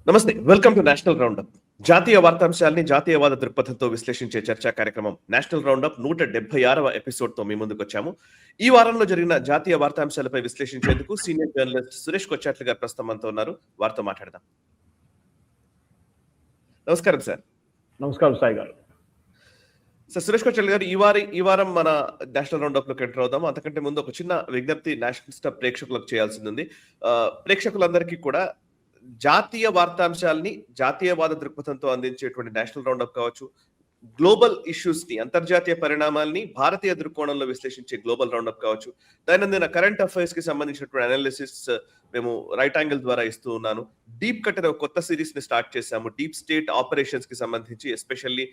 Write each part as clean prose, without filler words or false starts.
నమస్తే. Welcome to national roundup. జాతీయ వార్తాంశాల్ని జాతీయవాద దృక్పథంతో విశ్లేషించే చర్చా కార్యక్రమం నేషనల్ రౌండప్ 176వ ఎపిసోడ్‌తో మీ ముందుకొచ్చాము. ఈ వారంలో జరిగిన జాతీయ వార్తాంశాలపై విశ్లేషించేందుకు సీనియర్ జర్నలిస్ట్ సురేష్ కొచ్చాట్ల గారు ప్రస్తుతం మనతో ఉన్నారు. వారితో మాట్లాడదాం. నమస్కారం సార్. నమస్కారం సాయి గారు. సార్ సురేష్ కొచ్చాట్ల గారు, ఈ వారం మన నేషనల్ రౌండప్‌లోకి ఎంటర్ అవుదాం. అంతకంటే ముందు ఒక చిన్న విజ్ఞప్తి నేషనల్ స్టాప్ ప్రేక్షకులకు చేయాల్సింది. ప్రేక్షకులందరికీ కూడా జాతీయ వార్తాంశాలని జాతీయవాద దృక్పథంతో అందించేటువంటి నేషనల్ రౌండప్ కావచ్చు, గ్లోబల్ ఇష్యూస్ ని అంతర్జాతీయ పరిణామాల్ని భారతీయ దృక్కోణంలో విశ్లేషించే గ్లోబల్ రౌండప్ కావచ్చు, దైనందిన కరెంట్ అఫైర్స్ కి సంబంధించినటువంటి అనాలిసిస్ మేము రైట్ యాంగిల్ ద్వారా ఇస్తూ ఉన్నాను. డీప్ కట్ అనే కొత్త సిరీస్ ని స్టార్ట్ చేశాము. డీప్ స్టేట్ ఆపరేషన్స్ కి సంబంధించి ఎస్పెషల్లీ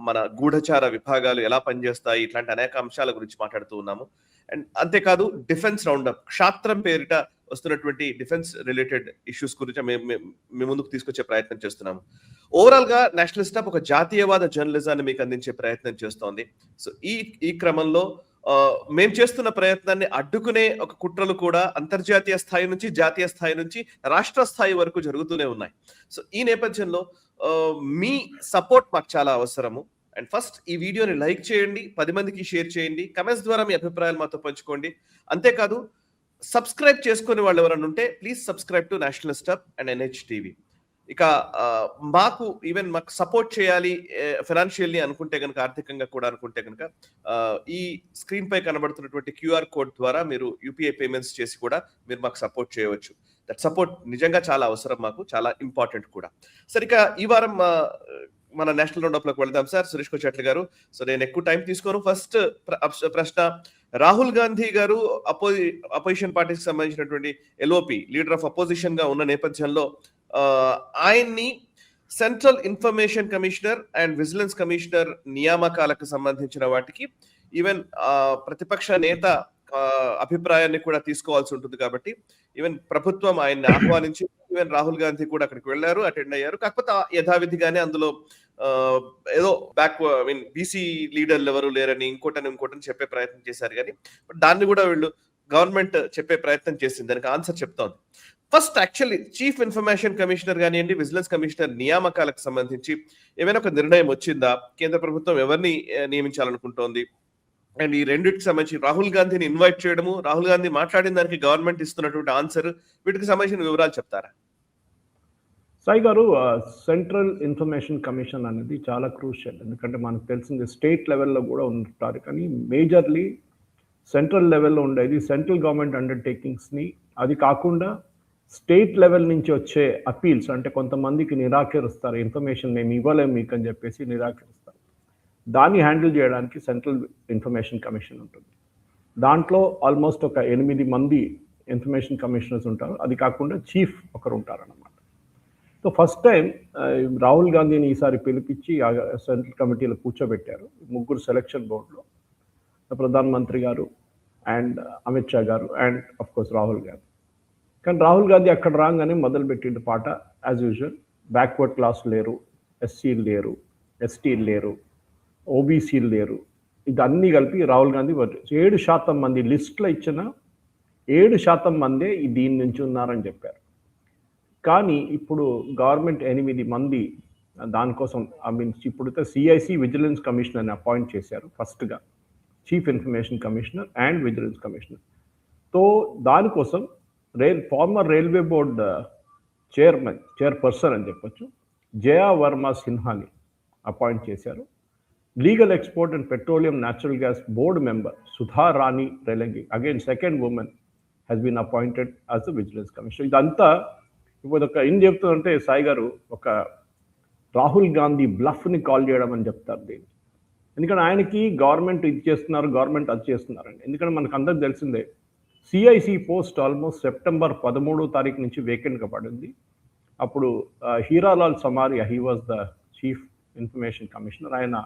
మన గూఢచార విభాగాలు ఎలా పనిచేస్తాయి, ఇట్లాంటి అనేక అంశాల గురించి మాట్లాడుతూ ఉన్నాము. అండ్ అంతేకాదు డిఫెన్స్ రౌండప్, క్షాత్రం పేరిట వస్తున్నటువంటి డిఫెన్స్ రిలేటెడ్ ఇష్యూస్ గురించి మేము ముందుకు తీసుకొచ్చే ప్రయత్నం చేస్తున్నాము. ఓవరాల్ గా నేషనల్ స్టాప్ ఒక జాతీయవాద జర్నలిజాన్ని మీకు అందించే ప్రయత్నం చేస్తోంది. సో ఈ క్రమంలో మేము చేస్తున్న ప్రయత్నాన్ని అడ్డుకునే ఒక కుట్రలు కూడా అంతర్జాతీయ స్థాయి నుంచి జాతీయ స్థాయి నుంచి రాష్ట్ర స్థాయి వరకు జరుగుతూనే ఉన్నాయి. సో ఈ నేపథ్యంలో మీ సపోర్ట్ మాకు చాలా అవసరము. అండ్ ఫస్ట్ ఈ వీడియోని లైక్ చేయండి, 10 మందికి షేర్ చేయండి, కమెంట్స్ ద్వారా మీ అభిప్రాయాలు మాతో పంచుకోండి. అంతేకాదు సబ్స్క్రైబ్ చేసుకునే వాళ్ళు ఎవరైనా ఉంటే please subscribe to national stop and NH TV. ఇక మాకు సపోర్ట్ చేయాలి ఫైనాన్షియల్లీ అనుకుంటే కనుక, ఆర్థికంగా కూడా అనుకుంటే కనుక, ఈ స్క్రీన్ పై కనబడుతున్నటువంటి క్యూఆర్ కోడ్ ద్వారా మీరు యూపీఐ పేమెంట్స్ చేసి కూడా మీరు మాకు సపోర్ట్ చేయవచ్చు. దట్ సపోర్ట్ నిజంగా చాలా అవసరం, మాకు చాలా ఇంపార్టెంట్ కూడా. సరే, ఇక ఈ వారం మన నేషనల్ రౌండప్ లోకి వెళ్దాం సార్. సురేష్ కొచ్చాట్ల గారు, సో నేను ఎక్కువ టైం తీసుకోను. ఫస్ట్ ప్రశ్న, రాహుల్ గాంధీ గారు అపోజిషన్ పార్టీకి సంబంధించినటువంటి ఎల్ఓపి లీడర్ ఆఫ్ అపోజిషన్ గా ఉన్న నేపథ్యంలో ఆయన్ని central information commissioner and vigilance commissioner నియామకాలకు సంబంధించిన వాటికి ఈవెన్ ప్రతిపక్ష నేత అభిప్రాయాన్ని కూడా తీసుకోవాల్సి ఉంటుంది. కాబట్టి ఈవెన్ ప్రభుత్వం ఆయన్ని ఆహ్వానించి ఈవెన్ రాహుల్ గాంధీ కూడా అక్కడికి వెళ్ళారు, అటెండ్ అయ్యారు. కాకపోతే యథావిధిగానే అందులో ఏదో బీసీ లీడర్లు ఎవరు లేరని ఇంకోటని చెప్పే ప్రయత్నం చేశారు. కానీ దాన్ని కూడా వీళ్ళు గవర్నమెంట్ చెప్పే ప్రయత్నం చేసింది, దానికి ఆన్సర్ చెప్తోంది. First actually chief information commissioner కానివ్వండి, విజిలెన్స్ కమిషనర్ నియామకాలకు సంబంధించి ఏమైనా ఒక నిర్ణయం వచ్చిందా? కేంద్ర ప్రభుత్వం ఎవరిని నియమించాలనుకుంటోంది? అండ్ ఈ రెండింటికి సంబంధించి రాహుల్ గాంధీని ఇన్వైట్ చేయడము, రాహుల్ గాంధీ మాట్లాడిన దానికి గవర్నమెంట్ ఇస్తున్నటువంటి ఆన్సర్, వీటికి సంబంధించిన వివరాలు చెప్తారా? సాయి గారు, సెంట్రల్ ఇన్ఫర్మేషన్ కమిషన్ అనేది చాలా క్రూషియల్. ఎందుకంటే మనకు తెలిసింది స్టేట్ లెవెల్లో కూడా ఉంటారు, కానీ మేజర్లీ సెంట్రల్ లెవెల్లో ఉండేది సెంట్రల్ గవర్నమెంట్ అండర్టేకింగ్స్ని. అది కాకుండా స్టేట్ లెవెల్ నుంచి వచ్చే అపీల్స్, అంటే కొంతమందికి నిరాకరిస్తారు, ఇన్ఫర్మేషన్ మేము ఇవ్వలేము మీకు అని చెప్పేసి నిరాకరిస్తారు. దాన్ని హ్యాండిల్ చేయడానికి సెంట్రల్ ఇన్ఫర్మేషన్ కమిషన్ ఉంటుంది. దాంట్లో ఆల్మోస్ట్ ఒక 8 మంది ఇన్ఫర్మేషన్ కమిషనర్స్ ఉంటారు. అది కాకుండా చీఫ్ ఒకరు ఉంటారన్నమాట. సో ఫస్ట్ టైం రాహుల్ గాంధీని ఈసారి పిలిపించి సెంట్రల్ కమిటీలో కూర్చోబెట్టారు. 3 సెలక్షన్ బోర్డులో, ప్రధానమంత్రి గారు అండ్ అమిత్ షా గారు and of course Rahul Gandhi. కానీ రాహుల్ గాంధీ అక్కడ రాగానే మొదలుపెట్టిండు పాట యాజ్ యూజువల్. బ్యాక్వర్డ్ క్లాస్ లేరు, ఎస్సీలు లేరు, ఎస్టీలు లేరు, ఓబీసీలు లేరు, ఇదన్నీ కలిపి రాహుల్ గాంధీ 7% మంది లిస్టులో ఇచ్చిన 7% మందే దీని నుంచి ఉన్నారని చెప్పారు. కానీ ఇప్పుడు గవర్నమెంట్ 8 మంది దానికోసం ఇప్పుడైతే సిఐసి విజిలెన్స్ కమిషనర్ని అపాయింట్ చేశారు. ఫస్ట్గా chief information commissioner and vigilance commissioner. తో దానికోసం ఫార్మర్ రైల్వే బోర్డ్ చైర్పర్సన్ అని చెప్పొచ్చు, జయా వర్మ సిన్హాని అపాయింట్ చేశారు. Legal expert and petroleum natural gas board member Sudha Rani Relangi, again second women, has been appointed as the vigilance commissioner. ఇదంతా ఇప్పుడు ఏం చెప్తుందంటే సాయి గారు, ఒక రాహుల్ గాంధీ బ్లఫ్ని కాల్ చేయడం అని చెప్తారు దీన్ని. ఎందుకంటే ఆయనకి గవర్నమెంట్ ఇది చేస్తున్నారు, గవర్నమెంట్ అది చేస్తున్నారండి. ఎందుకంటే మనకు అందరికి తెలిసిందే, సిఐసి పోస్ట్ ఆల్మోస్ట్ సెప్టెంబర్ 13వ తారీఖు నుంచి వేకెంట్గా పడింది. అప్పుడు Hiralal Samariya, he was the chief information commissioner, ఆయన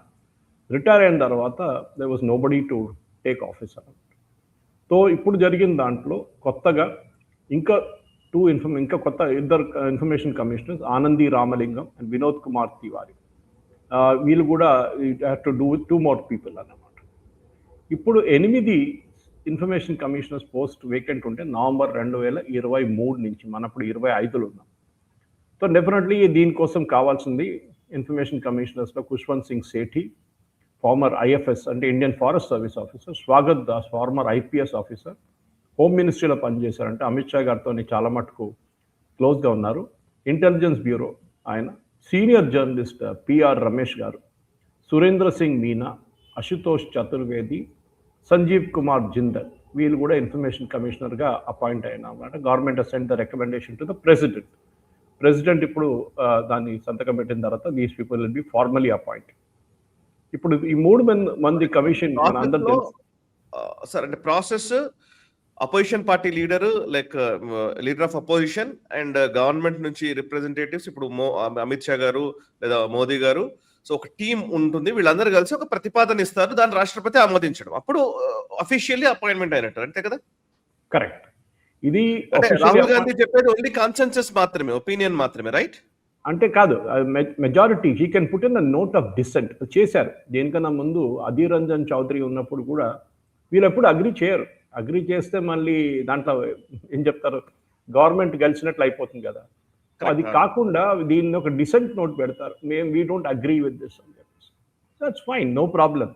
రిటైర్ అయిన తర్వాత there was nobody to take office అన్నమాట. సో ఇప్పుడు జరిగిన దాంట్లో కొత్తగా ఇంకా కొత్త 2 information commissioners, Anandi Ramalingam and Vinod Kumar Tiwari. వీళ్ళు కూడా have to do with 2 more people అన్నమాట. ఇప్పుడు 8 ఇన్ఫర్మేషన్ కమిషనర్స్ పోస్ట్ వేకెంట్ ఉంటే నవంబర్ 2023 నుంచి, మనప్పుడు 25లో ఉన్నాం. సో డెఫినెట్లీ దీనికోసం కావాల్సింది ఇన్ఫర్మేషన్ కమిషనర్స్లో ఖుష్వంత్ సింగ్ సేఠి, ఫార్మర్ ఐఎఫ్ఎస్ అంటే Indian forest service officer, Swagat Das former IPS officer, home మినిస్ట్రీలో పనిచేశారంటే అమిత్ షా గారితో చాలా మటుకు క్లోజ్గా ఉన్నారు. ఇంటెలిజెన్స్ బ్యూరో ఆయన, సీనియర్ జర్నలిస్ట్ పిఆర్ రమేష్ గారు, సురేంద్ర సింగ్ మీనా, అశుతోష్ చతుర్వేది, సంజీవ్ కుమార్ జిందల్, వీళ్ళు కూడా ఇన్ఫర్మేషన్ కమిషనర్గా అపాయింట్ అయినారన్నమాట. Government send the recommendation to the president. President ఇప్పుడు దాన్ని సంతకం పెట్టిన తర్వాత these people will be formally appoint. ఇప్పుడు ఈ 3 మంది కమిషన్ మనందరూ తెలుసు సార్. అంటే process opposition party leader like leader of opposition and government నుంచి రిప్రజెంటేటివ్స్, ఇప్పుడు అమిత్ షా గారు లేదా మోదీ గారు, సో ఒక టీం ఉంటుంది, వీళ్ళందరూ కలిసి ఒక ప్రతిపాదన ఇస్తారు, దాన్ని రాష్ట్రపతి ఆమోదించడం, అప్పుడు అఫీషియల్లీ అపాయింట్మెంట్ అయినట్టు, అంతే కదా? కరెక్ట్. ఇది రాహుల్ గాంధీ చెప్పేది ఓన్లీ కాన్సెన్సస్ మాత్రమే, ఒపీనియన్ మాత్రమే, రైట్? అంటే కాదు, majority he can put in the note of dissent చేశారు. దేనికన్నా ముందు అధీర్ రంజన్ చౌదరి ఉన్నప్పుడు కూడా వీళ్ళు ఎప్పుడు అగ్రి చేయరు. అగ్రి చేస్తే మళ్ళీ దాంట్లో ఏం చెప్తారు, గవర్నమెంట్ గెలిచినట్లు అయిపోతుంది కదా. అది కాకుండా దీన్ని ఒక డిసెంట్ నోట్ పెడతారు, we don't agree with this అని చెప్పేసి. That's fine, no problem.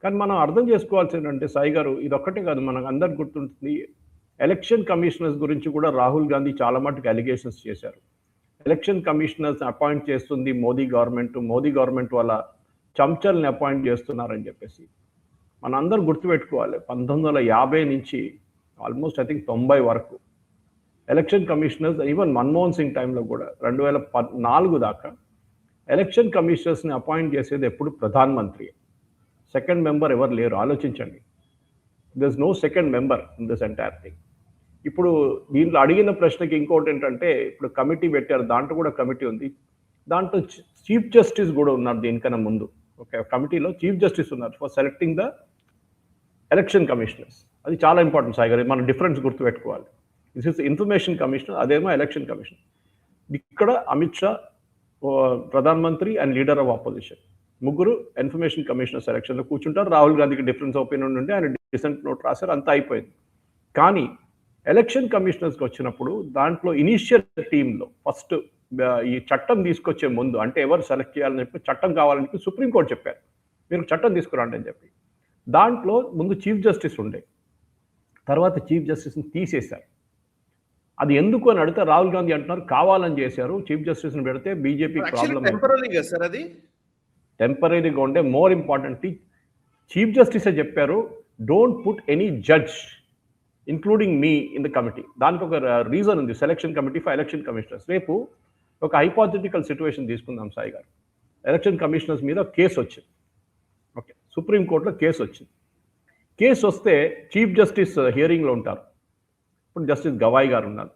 కానీ మనం అర్థం చేసుకోవాల్సి ఏంటంటే సాయి గారు, ఇది ఒక్కటే కాదు, మనకు అందరికి గుర్తుంటుంది, ఎలక్షన్ కమిషనర్స్ గురించి కూడా రాహుల్ గాంధీ చాలా మటుకు అలిగేషన్స్ చేశారు. ఎలక్షన్ కమిషనర్స్ అపాయింట్ చేస్తుంది మోదీ గవర్నమెంట్ వల్ల చంచల్ని అపాయింట్ చేస్తున్నారని చెప్పేసి. మన అందరూ గుర్తుపెట్టుకోవాలి, 1950 నుంచి ఆల్మోస్ట్ ఐ థింక్ 90 వరకు election commissioners, even Manmohan Singh టైంలో కూడా 2014 దాకా ఎలక్షన్ కమిషనర్స్ని అపాయింట్ చేసేది ఎప్పుడు ప్రధానమంత్రి. సెకండ్ మెంబర్ ఎవరు లేరు, ఆలోచించండి. There is no second member in this entire thing. ఇప్పుడు దీంట్లో అడిగిన ప్రశ్నకి ఇంకోటి ఏంటంటే, ఇప్పుడు కమిటీ పెట్టారు, దాంట్లో కూడా కమిటీ ఉంది, దాంట్లో చీఫ్ జస్టిస్ కూడా ఉన్నారు దీనికన్నా ముందు. ఓకే, కమిటీలో చీఫ్ జస్టిస్ ఉన్నారు for selecting the election commissioners. అది చాలా ఇంపార్టెంట్ సాయి గారు, మనం డిఫరెన్స్ గుర్తుపెట్టుకోవాలి. దిస్ ఇస్ ఇన్ఫర్మేషన్ కమిషనర్, అదేమో ఎలక్షన్ కమిషన్. ఇక్కడ అమిత్ షా ప్రధానమంత్రి అండ్ లీడర్ ఆఫ్ ఆపోజిషన్ ముగ్గురు ఇన్ఫర్మేషన్ కమిషనర్ సెలక్షన్లో కూర్చుంటారు. రాహుల్ గాంధీకి డిఫరెన్స్ ఒపీనియన్ ఉంటే ఆయన డిసెంట్ నోట్ రాశారు, అంతా అయిపోయింది. కానీ ఎలక్షన్ కమిషనర్స్కి వచ్చినప్పుడు దాంట్లో ఇనీషియల్ టీంలో ఫస్ట్ ఈ చట్టం తీసుకొచ్చే ముందు, అంటే ఎవరు సెలెక్ట్ చేయాలని చెప్పి చట్టం కావాలని చెప్పి సుప్రీంకోర్టు చెప్పారు, మీరు చట్టం తీసుకురండి అని చెప్పి. దాంట్లో ముందు చీఫ్ జస్టిస్ ఉండే, తర్వాత చీఫ్ జస్టిస్ని తీసేశారు. అది ఎందుకు అని అడిగితే రాహుల్ గాంధీ అంటున్నారు కావాలని చేశారు, చీఫ్ జస్టిస్ని పెడితే బీజేపీ ప్రాబ్లం. టెంపరీగా ఉండే, మోర్ ఇంపార్టెంట్లీ చీఫ్ జస్టిసే చెప్పారు, don't put any judge including me in the committee. దానికి ఒక రీజన్ ఉంది, selection committee for election commissioners. రేపు ఒక హైపోథెటికల్ సిచ్యువేషన్ తీసుకుందాం సాయి గారు, ఎలక్షన్ కమిషనర్స్ మీద కేసు వచ్చింది, ఓకే, సుప్రీంకోర్టులో కేసు వచ్చింది. కేసు వస్తే చీఫ్ జస్టిస్ హియరింగ్లో ఉంటారు. ఇప్పుడు జస్టిస్ గవాయ్ గారు ఉన్నారు,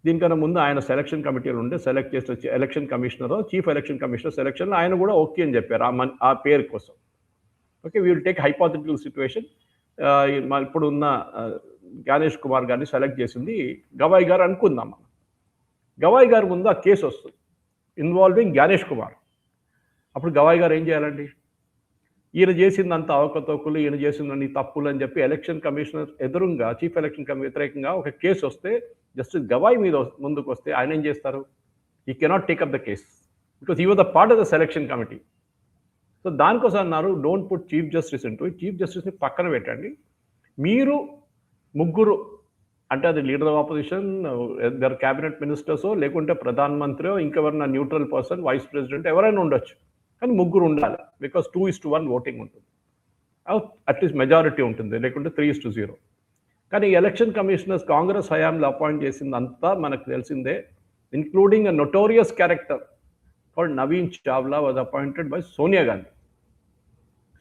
దీనికన్నా ముందు ఆయన సెలక్షన్ కమిటీలో ఉండే సెలెక్ట్ చేసి వచ్చి election commissioner, chief election commissioner సెలక్షన్లో ఆయన కూడా ఓకే అని చెప్పారు ఆ పేరు కోసం. Okay, we will take hypothetical situation. ఇప్పుడు ఉన్న జ్ఞానేష్ కుమార్ గారిని సెలెక్ట్ చేసింది గవాయ్ గారు అనుకుందాం. గవాయ్ గారి ముందు ఆ కేసు వస్తుంది ఇన్వాల్వింగ్ జ్ఞానేష్ కుమార్. అప్పుడు గవాయ్ గారు ఏం చేయాలండి, ఈయన చేసిందంత అవకతవకలు, ఈయన చేసిందని తప్పులు అని చెప్పి ఎలక్షన్ కమిషనర్ ఎదురుగా చీఫ్ ఎలక్షన్ వ్యతిరేకంగా ఒక కేసు వస్తే జస్టిస్ గవాయ్ మీద ముందుకు వస్తే ఆయన ఏం చేస్తారు, ఈ cannot take up the case because he was the part of the selection committee. So దానికోసం అన్నారు don't put chief justice into, chief జస్టిస్ని పక్కన పెట్టండి, మీరు ముగ్గురు, అంటే అది లీడర్ ఆఫ్ ఆపోజిషన్, దర్ క్యాబినెట్ మినిస్టర్సో లేకుంటే ప్రధానమంత్రి, ఇంకెవరైనా న్యూట్రల్ పర్సన్, వైస్ ప్రెసిడెంట్ ఎవరైనా ఉండొచ్చు, కానీ ముగ్గురు ఉండాలి. బికాస్ 2:1 ఓటింగ్ ఉంటుంది, అట్లీస్ట్ మెజారిటీ ఉంటుంది, లేకుంటే 3:0. కానీ ఎలక్షన్ కమిషనర్స్ కాంగ్రెస్ హయాంలో అపాయింట్ చేసిందంతా మనకు తెలిసిందే, including a notorious character called Naveen Chawla was appointed by Sonia Gandhi.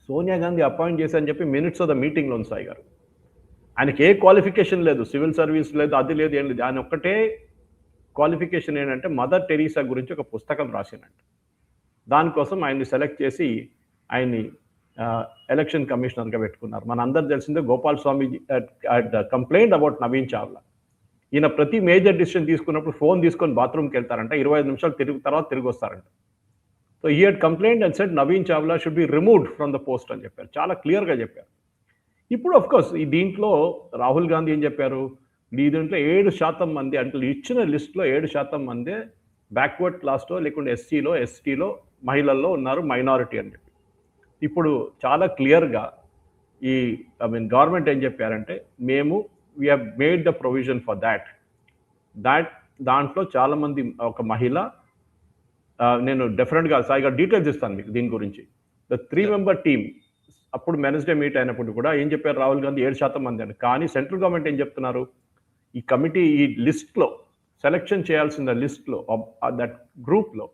Sonia Gandhi appoint చేసి అని చెప్పి మినిట్స్ ఆఫ్ ద మీటింగ్లో ఉంది సాయి గారు. ఆయనకి ఏ క్వాలిఫికేషన్ లేదు, సివిల్ సర్వీస్ లేదు, అది లేదు, ఏం లేదు. ఆయన ఒక్కటే క్వాలిఫికేషన్ ఏంటంటే మదర్ టెరీసా గురించి ఒక పుస్తకం రాసినట్టు. దానికోసం ఆయన్ని సెలెక్ట్ చేసి ఆయన్ని ఎలక్షన్ కమిషనర్గా పెట్టుకున్నారు. మన అందరు తెలిసిందే గోపాల్ స్వామి కంప్లైంట్ అబౌట్ నవీన్ చావ్లా. ఈయన ప్రతి మేజర్ డిసిషన్ తీసుకున్నప్పుడు ఫోన్ తీసుకొని బాత్రూమ్కి వెళ్తారంట, 25 నిమిషాలు తర్వాత తిరిగి వస్తారంట. So he had complaint and said Naveen Chawla should be removed from the post అని చెప్పారు, చాలా క్లియర్గా చెప్పారు. ఇప్పుడు అఫ్కోర్స్ ఈ దీంట్లో రాహుల్ గాంధీ ఏం చెప్పారు, దీంట్లో 7% మంది, అంటే ఇచ్చిన లిస్టులో 7% మందే బ్యాక్వర్డ్ క్లాస్లో లేకుంటే ఎస్సీలో ఎస్టీలో మహిళల్లో ఉన్నారు మైనారిటీ అని చెప్పి. ఇప్పుడు చాలా క్లియర్గా ఈ గవర్నమెంట్ ఏం చెప్పారంటే మేము we have made the provision for దాంట్లో చాలామంది ఒక మహిళ నేను డెఫినెట్గా సాయిగా డీటెయిల్స్ ఇస్తాను మీకు దీని గురించి. ద 3 member టీమ్ అప్పుడు వెనస్డే మీట్ అయినప్పుడు కూడా ఏం చెప్పారు రాహుల్ గాంధీ 7% మంది అని. కానీ సెంట్రల్ గవర్నమెంట్ ఏం చెప్తున్నారు, ఈ కమిటీ ఈ లిస్ట్లో సెలెక్షన్ చేయాల్సిన లిస్ట్లో దట్ గ్రూప్లో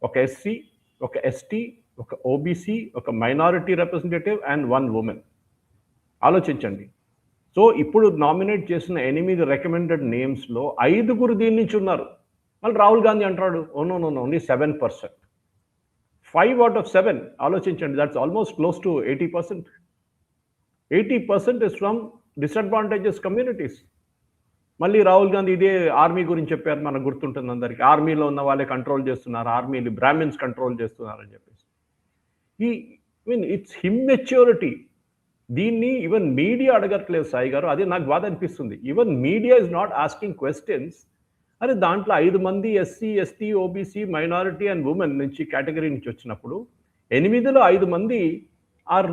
ఒక ఎస్సీ, ఒక ఎస్టీ, ఒక ఓబీసీ, ఒక మైనారిటీ రిప్రజెంటేటివ్ అండ్ 1 woman. ఆలోచించండి. సో ఇప్పుడు నామినేట్ చేసిన 8 రికమెండెడ్ నేమ్స్లో 5 దీని నుంచి ఉన్నారు. మళ్ళీ రాహుల్ గాంధీ అంటాడు నో ఓన్లీ 7%. 5 out of 7 ఆలోచించండి, that's almost close to 80%. 80% is from disadvantages communities. మళ్ళీ రాహుల్ గాంధీ ఇదే ఆర్మీ గురించి చెప్పారు, మనకు గుర్తుంటుంది అందరికీ. ఆర్మీలో ఉన్న వాళ్ళే కంట్రోల్ చేస్తున్నారు, ఆర్మీని బ్రాహ్మిన్స్ కంట్రోల్ చేస్తున్నారని చెప్పేసి. It's immaturity. దీన్ని ఈవెన్ మీడియా అడగట్లేదు సాయి గారు, అదే నాకు బాధ అనిపిస్తుంది. Even media is not asking questions. అరే దాంట్లో 5 మంది SC, ST, OBC, minority and women నుంచి కేటగిరీ నుంచి వచ్చినప్పుడు 8లో 5 మంది are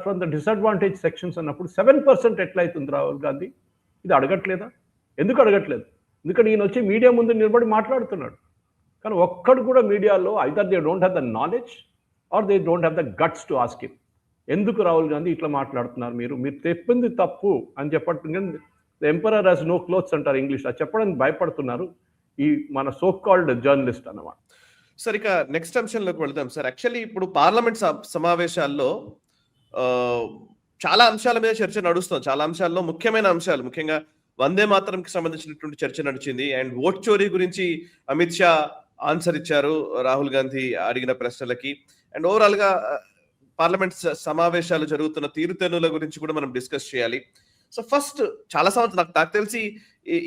from the disadvantage sections అన్నప్పుడు 7% ఎట్లయితుంది రాహుల్ గాంధీ? ఇది అడగట్లేదా? ఎందుకు అడగట్లేదు? ఎందుకంటే ఈయన వచ్చి మీడియా ముందు నిలబడి మాట్లాడుతున్నాడు. కానీ ఒక్కడు కూడా మీడియాలో either they don't have the knowledge or they don't have the guts to ask him. ఎందుకు రాహుల్ గాంధీ ఇట్లా మాట్లాడుతున్నారు, మీరు చెప్పింది తప్పు అని చెప్పట్టు the emperor has no clothes అంటారు ఇంగ్లీష్, అది చెప్పడానికి భయపడుతున్నారు ఈ మన సో కాల్డ్ జర్నలిస్ట్ అన్నమాట. సార్ ఇక నెక్స్ట్ అంశంలోకి వెళ్దాం సార్. యాక్చువల్లీ ఇప్పుడు పార్లమెంట్ సమావేశాల్లో చాలా అంశాల మీద చర్చ నడుస్తుంది. చాలా అంశాల్లో ముఖ్యమైన అంశాలు, ముఖ్యంగా వందే మాతరంకి సంబంధించినటువంటి చర్చ నడిచింది. అండ్ ఓట్ చోరీ గురించి అమిత్ షా ఆన్సర్ ఇచ్చారు రాహుల్ గాంధీ అడిగిన ప్రశ్నలకి. అండ్ ఓవరాల్ గా పార్లమెంట్ సమావేశాలు జరుగుతున్న తీరుతెన్నుల గురించి కూడా మనం డిస్కస్ చేయాలి. సో ఫస్ట్ చాలా సంవత్సరాలు నాకు తెలిసి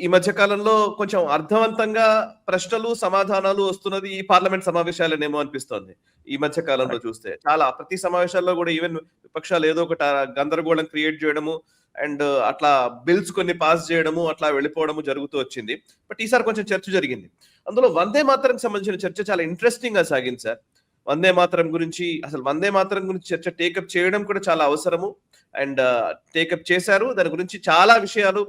ఈ మధ్య కాలంలో కొంచెం అర్థవంతంగా ప్రశ్నలు సమాధానాలు వస్తున్నది ఈ పార్లమెంట్ సమావేశాలనేమో అనిపిస్తోంది. ఈ మధ్య కాలంలో చూస్తే చాలా ప్రతి సమావేశాల్లో కూడా ఈవెన్ విపక్షాలు ఏదో ఒకటి గందరగోళం క్రియేట్ చేయడము అండ్ అట్లా బిల్స్ కొన్ని పాస్ చేయడము అట్లా వెళ్ళిపోవడము జరుగుతూ వచ్చింది. బట్ ఈసారి కొంచెం చర్చ జరిగింది. అందులో వందే మాతరంకి సంబంధించిన చర్చ చాలా ఇంట్రెస్టింగ్ గా సాగింది సార్. వందే మాతరం గురించి అసలు వందే మాతరం గురించి చర్చ టేకప్ చేయడం కూడా చాలా అవసరము. అండ్ టేకప్ చేశారు. దాని గురించి చాలా విషయాలు,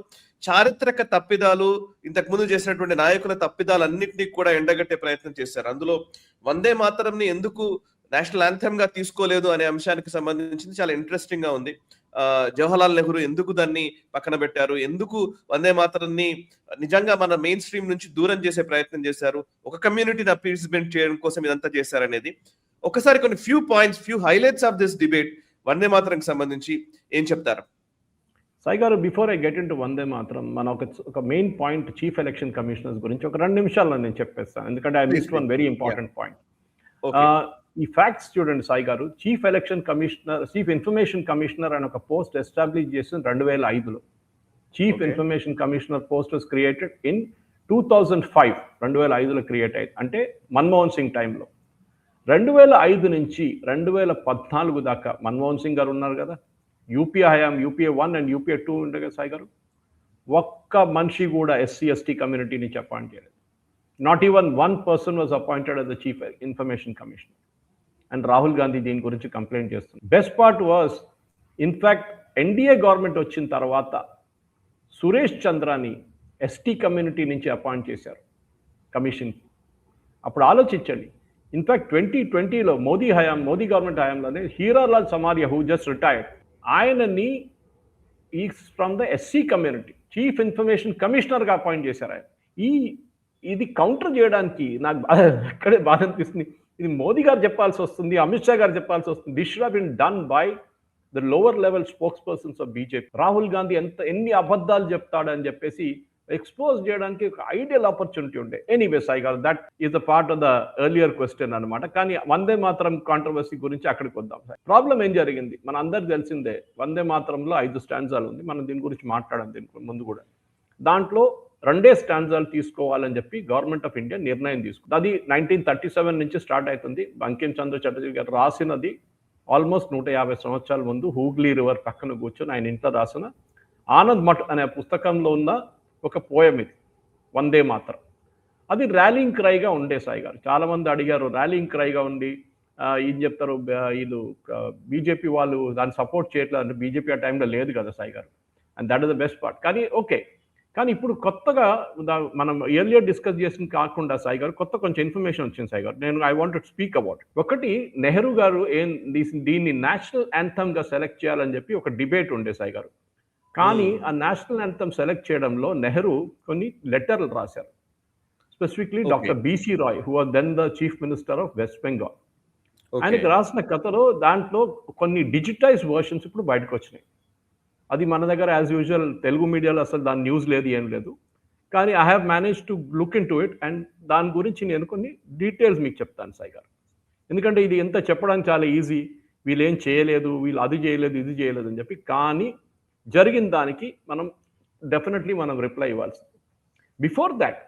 చారిత్రక తప్పిదాలు, ఇంతకు ముందు చేసినటువంటి నాయకుల తప్పిదాలు అన్నింటినీ కూడా ఎండగట్టే ప్రయత్నం చేశారు. అందులో వందే మాతరంని ఎందుకు నేషనల్ యాంథెమ్ గా తీసుకోలేదు అనే అంశానికి సంబంధించింది చాలా ఇంట్రెస్టింగ్ గా ఉంది. జవహర్లాల్ నెహ్రూ ఎందుకు దాన్ని పక్కన పెట్టారు, ఎందుకు వందే మాతరాన్ని నిజంగా మన మెయిన్ స్ట్రీమ్ నుంచి దూరం చేసే ప్రయత్నం చేశారు, ఒక కమ్యూనిటీని అపీస్మెంట్ చేయడం కోసం ఇదంతా చేశారనేది ఒకసారి కొన్ని few highlights of this debate Vande మాతరంకి సంబంధించి ఏం చెప్తారు? సాయి గారు, before I get into Vande Mataram, మన ఒక main point chief election commissioners గురించి ఒక 2 నిమిషాల్లో నేను చెప్పేస్తాను, ఎందుకంటే I missed one very important point. ఈ ఫ్యాక్ట్స్ చూడండి సాయి గారు. చీఫ్ ఇన్ఫర్మేషన్ కమిషనర్ అని ఒక పోస్ట్ ఎస్టాబ్లిష్ చేసిన 2005లో. Chief information commissioner post was created in 2005. 2005లో క్రియేట్ అయింది, అంటే మన్మోహన్ సింగ్ టైంలో. 2005 నుంచి 2014 దాకా మన్మోహన్ సింగ్ గారు ఉన్నారు కదా, యూపీఏ హయాం, యూపీఏ 1 అండ్ యూపీఏ 2 ఉండే కదా సాయి గారు. ఒక్క మనిషి కూడా ఎస్సీ ఎస్టీ కమ్యూనిటీ నుంచి అపాయింట్ చేయలేదు. Not even 1 person was appointed as the chief information commissioner. And Rahul Gandhi దీని గురించి కంప్లైంట్ చేస్తుంది. Best part was, in fact NDA government వచ్చిన తర్వాత సురేష్ చంద్రాని ఎస్టీ కమ్యూనిటీ నుంచి అపాయింట్ చేశారు కమిషన్. అప్పుడు ఆలోచించండి, ఇన్ఫ్యాక్ట్ 2020లో మోదీ గవర్నమెంట్ హయాంలోనే Hiralal Samariya, who just retired, ఆయనని is from the SC community chief information కమిషనర్గా అపాయింట్ చేశారు ఆయన. ఇది కౌంటర్ చేయడానికి నాకు అక్కడే బాధ అనిపిస్తుంది. ఇది మోదీ గారు చెప్పాల్సి వస్తుంది, అమిత్ షా గారు చెప్పాల్సి వస్తుంది. This should have been done by the lower level spokes persons of BJP. Rahul Gandhi ఎన్ని అబద్ధాలు చెప్తాడని చెప్పేసి ఎక్స్పోజ్ చేయడానికి ఒక ఐడియల్ ఆపర్చునిటీ ఉండే. Anyway Sai garu, that is the part of the earlier question అనమాట. కానీ వందే మాతరం కాంట్రవర్సీ గురించి అక్కడికి వద్దాం సార్. ప్రాబ్లం ఏం జరిగింది మన అందరికి తెలిసిందే. వందే మాతరంలో 5 స్టాండ్జాలు ఉంది. మనం దీని గురించి మాట్లాడాం దీని ముందు కూడా. దాంట్లో 2 స్టాండ్జాలు తీసుకోవాలని చెప్పి గవర్నమెంట్ ఆఫ్ ఇండియా నిర్ణయం తీసుకుంది. అది 1937 నుంచి స్టార్ట్ అవుతుంది. బంకిం చంద్ర చటర్జీ గారు రాసినది ఆల్మోస్ట్ 150 సంవత్సరాల ముందు హూగ్లీ రివర్ పక్కన కూర్చొని ఆయన ఇంట్లో రాసిన ఆనంద్ మఠ్ అనే పుస్తకంలో ఉన్న ఒక పోయం ఇది, వందే మాతరం. అది ర్యాలీయింగ్ క్రైగా ఉండే సాయి గారు. చాలామంది అడిగారు ర్యాలీయింగ్ క్రైగా ఉండి ఏం చెప్తారు వీళ్ళు బీజేపీ వాళ్ళు దాన్ని సపోర్ట్ చేయట్లేదు అంటే బీజేపీ ఆ టైంలో లేదు కదా సాయి గారు. And that is the best part. కానీ ఓకే. కానీ ఇప్పుడు కొత్తగా మనం ఎర్లియర్ డిస్కస్ చేసింది కాకుండా సాయి గారు కొంచెం ఇన్ఫర్మేషన్ వచ్చింది సాయి గారు. నేను I want to speak about. ఒకటి నెహ్రూ గారు దీన్ని నేషనల్ యాంథమ్‌గా సెలెక్ట్ చేయాలని చెప్పి ఒక డిబేట్ ఉండే సాయి గారు. కానీ ఆ నేషనల్ యాంథమ్ సెలెక్ట్ చేయడంలో నెహ్రూ కొన్ని లెటర్లు రాశారు. Specifically doctor BC Roy who was then the chief minister of West Bengal. ఆయనకి రాసిన కథలో దాంట్లో కొన్ని డిజిటైజ్ వర్షన్స్ ఇప్పుడు బయటకు వచ్చినాయి. అది మన దగ్గర యాజ్ యూజువల్ తెలుగు మీడియాలో అసలు దాని న్యూస్ లేదు, ఏం లేదు. కానీ I have manage to look in to it and దాని గురించి నేను కొన్ని డీటెయిల్స్ మీకు చెప్తాను సాయి గారు. ఎందుకంటే ఇది ఎంత చెప్పడానికి చాలా ఈజీ. వీళ్ళు ఏం చేయలేదు, వీళ్ళు అది చేయలేదు, ఇది చేయలేదు అని చెప్పి. కానీ జరిగిన దానికి మనం డెఫినెట్లీ మనం రిప్లై ఇవ్వాల్సింది. బిఫోర్ దాట్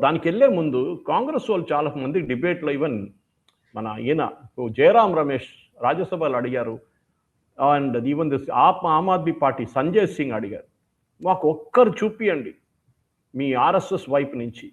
దానికి వెళ్ళే ముందు కాంగ్రెస్ వాళ్ళు చాలా మంది డిబేట్లో ఈవెన్ మన ఈయన జయరాం రమేష్ రాజ్యసభలో అడిగారు. And even this Aam Aadmi Party Sanjay Singh అడిగారు, మాకు ఒక్కరు చూపియండి మీ ఆర్ఎస్ఎస్ వైపు నుంచి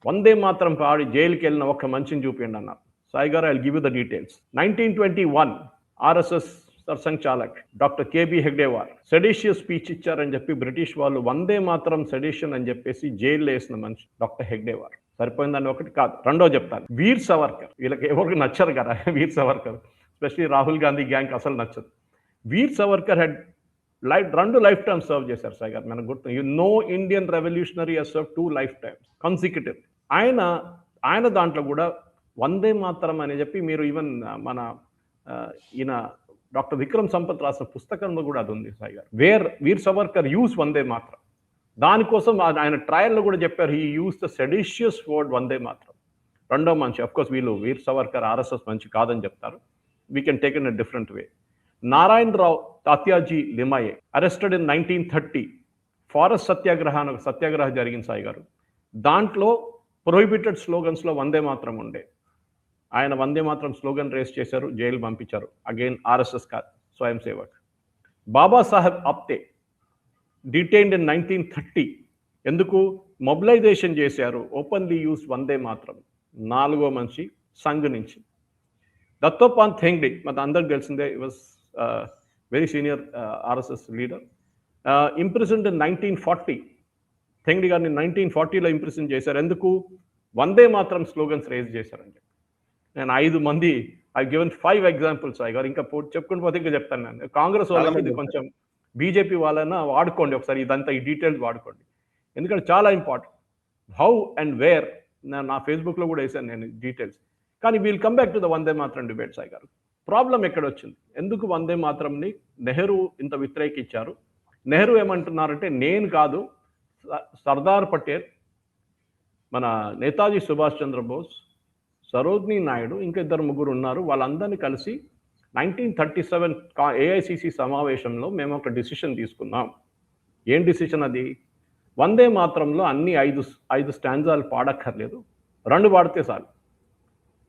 వందే మాత్రం పాడి జైలుకి వెళ్ళిన ఒక్క మనిషిని చూపియండి అన్నారు. సాయి గారు I give you the details. 1921 RSS Sarsanghchalak doctor KB హెగ్డేవార్ సెడేషియస్ స్పీచ్ ఇచ్చారని చెప్పి బ్రిటిష్ వాళ్ళు వందే మాత్రం సెడేషన్ అని చెప్పేసి జైల్లో వేసిన మనిషి డాక్టర్ హెగ్డేవార్. సరిపోయిందని ఒకటి కాదు, రెండో చెప్తాను. వీర్ సవర్కర్, వీళ్ళకి ఎవరికి నచ్చరు కదా వీర్ సవర్కర్, ఎస్పెషలీ రాహుల్ గాంధీ గ్యాంగ్ అసలు నచ్చదు. Veer Savarkar had 2 life times serve చేశారు సాయి గారు. మనకు గుర్తు, no Indian revolutionary has serve 2 life times consecutive. ఆయన దాంట్లో కూడా వందే మాత్రం అని చెప్పి మీరు ఈవెన్ మన ఈయన డాక్టర్ విక్రమ్ సంపత్ రాసిన పుస్తకంలో కూడా అది ఉంది సాయి గారు. వీర్ సవర్కర్ యూస్ వందే మాత్రం. దానికోసం ఆయన ట్రయల్లో కూడా చెప్పారు, హీ యూస్ ద సెడిషియస్ వర్డ్ వందే మాత్రం. రెండో మనిషి, అఫ్కోర్స్ వీళ్ళు వీర్ సవర్కర్ ఆర్ఎస్ఎస్ మంచి కాదని చెప్తారు. We can take in a different way. Narayan Rao Tatyaji Limaye arrested in 1930. Forest సత్యాగ్రహం జరిగింది సాయి గారు. దాంట్లో ప్రొహిబిటెడ్ స్లోగన్స్లో వందే మాత్రం ఉండే. ఆయన వందే మాత్రం స్లోగన్ రేస్ చేశారు, జైలు పంపించారు. అగైన్ ఆర్ఎస్ఎస్ కాదు, swayamsevak. Babasaheb Apte detained in 1930. ఎందుకు? మొబిలైజేషన్ చేశారు, ఓపెన్లీ యూస్ వందే మాత్రం. 4వ మనిషి సంఘ్ నుంచి. దత్తోపాంత్ హెగ్డే మన అందరికి తెలిసిందే, was very senior RSS leader. Imprisoned in 1940. Hegde గారిని 1940లో ఇంప్రిజన్ చేశారు. ఎందుకు? వందే మాత్రం స్లోగన్స్ రేజ్ చేశారండి. నేను 5 మంది ఐ గివెన్ 5 ఎగ్జాంపుల్స్ సాయి గారు. ఇంకా చెప్పుకుంటూ పోతే ఇంకా చెప్తాను నేను. కాంగ్రెస్ వాళ్ళకి ఇది కొంచెం, బీజేపీ వాళ్ళైనా వాడుకోండి ఒకసారి, ఇదంతా ఈ డీటెయిల్స్ వాడుకోండి, ఎందుకంటే చాలా ఇంపార్టెంట్. హౌ అండ్ వేర్ నా ఫేస్బుక్లో కూడా వేసాను నేను డీటెయిల్స్. కానీ we'll come back to the Vande Mataram debate Sai గారు. ప్రాబ్లం ఎక్కడ వచ్చింది? ఎందుకు వందే మాత్రంని నెహ్రూ ఇంత వ్యతిరేకించారు? నెహ్రూ ఏమంటున్నారంటే, నేను కాదు, సర్దార్ పటేల్, మన నేతాజీ సుభాష్ చంద్రబోస్, సరోజినీ నాయుడు, ఇంకా 2-3 ఉన్నారు. వాళ్ళందరినీ కలిసి 1937 ఏఐసిసి సమావేశంలో మేము ఒక డిసిషన్ తీసుకున్నాం. ఏం డిసిషన్ అది? వందే మాత్రంలో అన్ని 5 స్టాంజాలు పాడక్కర్లేదు, 2 పాడితే చాలు.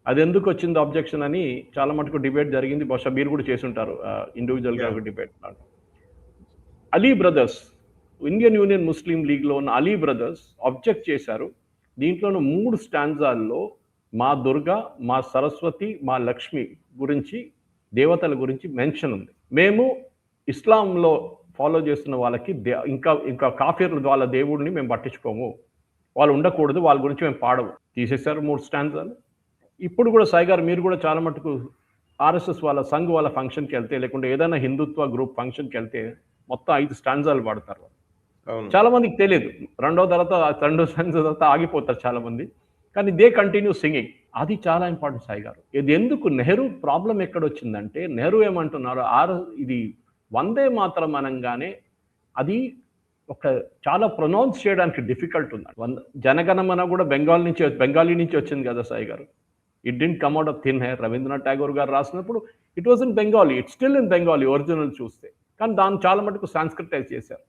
అది ఎందుకు వచ్చింది అబ్జెక్షన్ అని చాలా మటుకు డిబేట్ జరిగింది. బహుశా మీరు కూడా చేసి ఉంటారు ఇండివిజువల్గా ఒక debate. Ali brothers, Indian union Muslim లీగ్లో ఉన్న అలీ బ్రదర్స్ ఆబ్జెక్ట్ చేశారు. దీంట్లోనూ 3 స్టాంజాల్లో మా దుర్గా, మా సరస్వతి, మా లక్ష్మి గురించి, దేవతల గురించి మెన్షన్ ఉంది. మేము ఇస్లాంలో ఫాలో చేస్తున్న వాళ్ళకి ఇంకా కాఫీర్ల వాళ్ళ దేవుడిని మేము పట్టించుకోము, వాళ్ళు ఉండకూడదు, వాళ్ళ గురించి మేము పాడము. తీసేశారు 3 స్టాంజాలు. ఇప్పుడు కూడా సాయి గారు మీరు కూడా చాలా మటుకు ఆర్ఎస్ఎస్ వాళ్ళ సంఘ్ వాళ్ళ ఫంక్షన్కి వెళ్తే, లేకుంటే ఏదైనా హిందుత్వ గ్రూప్ ఫంక్షన్కి వెళ్తే మొత్తం 5 స్టాంజాలు పాడతారు. చాలా మందికి తెలియదు. 2 స్టాంజా తర్వాత ఆగిపోతారు చాలా మంది. కానీ దే కంటిన్యూ సింగింగ్. అది చాలా ఇంపార్టెంట్ సాయి గారు. ఇది ఎందుకు నెహ్రూ ప్రాబ్లం ఎక్కడొచ్చిందంటే, నెహ్రూ ఏమంటున్నారు, ఇది వందే మాత్రం అనగానే అది ఒక చాలా ప్రొనౌన్స్ చేయడానికి డిఫికల్ట్ ఉంది. జనగణమన కూడా బెంగాలీ నుంచి వచ్చింది కదా Sai garu. It didn't come out of thin air. Rabindranath Tagore garu రాసినప్పుడు it was in Bengali, it still in Bengali original చూస్తే. కానీ దాన్ని చాలా మటుకు సాంస్క్రిటైజ్ చేశారు.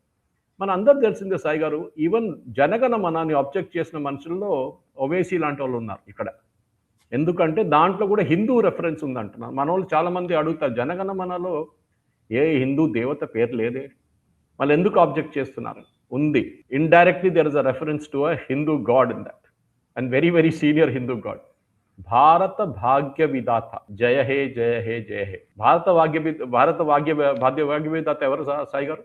మన అందరు తెలిసిందే సాయి గారు, ఈవెన్ జనగణమనాన్ని ఆబ్జెక్ట్ చేసిన మనుషుల్లో ఓవైసీ లాంటి వాళ్ళు ఉన్నారు ఇక్కడ. ఎందుకంటే దాంట్లో కూడా హిందూ రెఫరెన్స్ ఉందంటున్నారు. మన వాళ్ళు చాలా మంది అడుగుతారు, జనగణమనలో ఏ హిందూ దేవత పేరు లేదే, వాళ్ళు ఎందుకు ఆబ్జెక్ట్ చేస్తున్నారు? ఉంది. Indirectly there is a reference to a Hindu God in that, and very very senior Hindu God. భారత భాగ్య విధాత జయ హే జయ హే జయ హే. భారత భాగ్య విధాత ఎవరు సాయి గారు?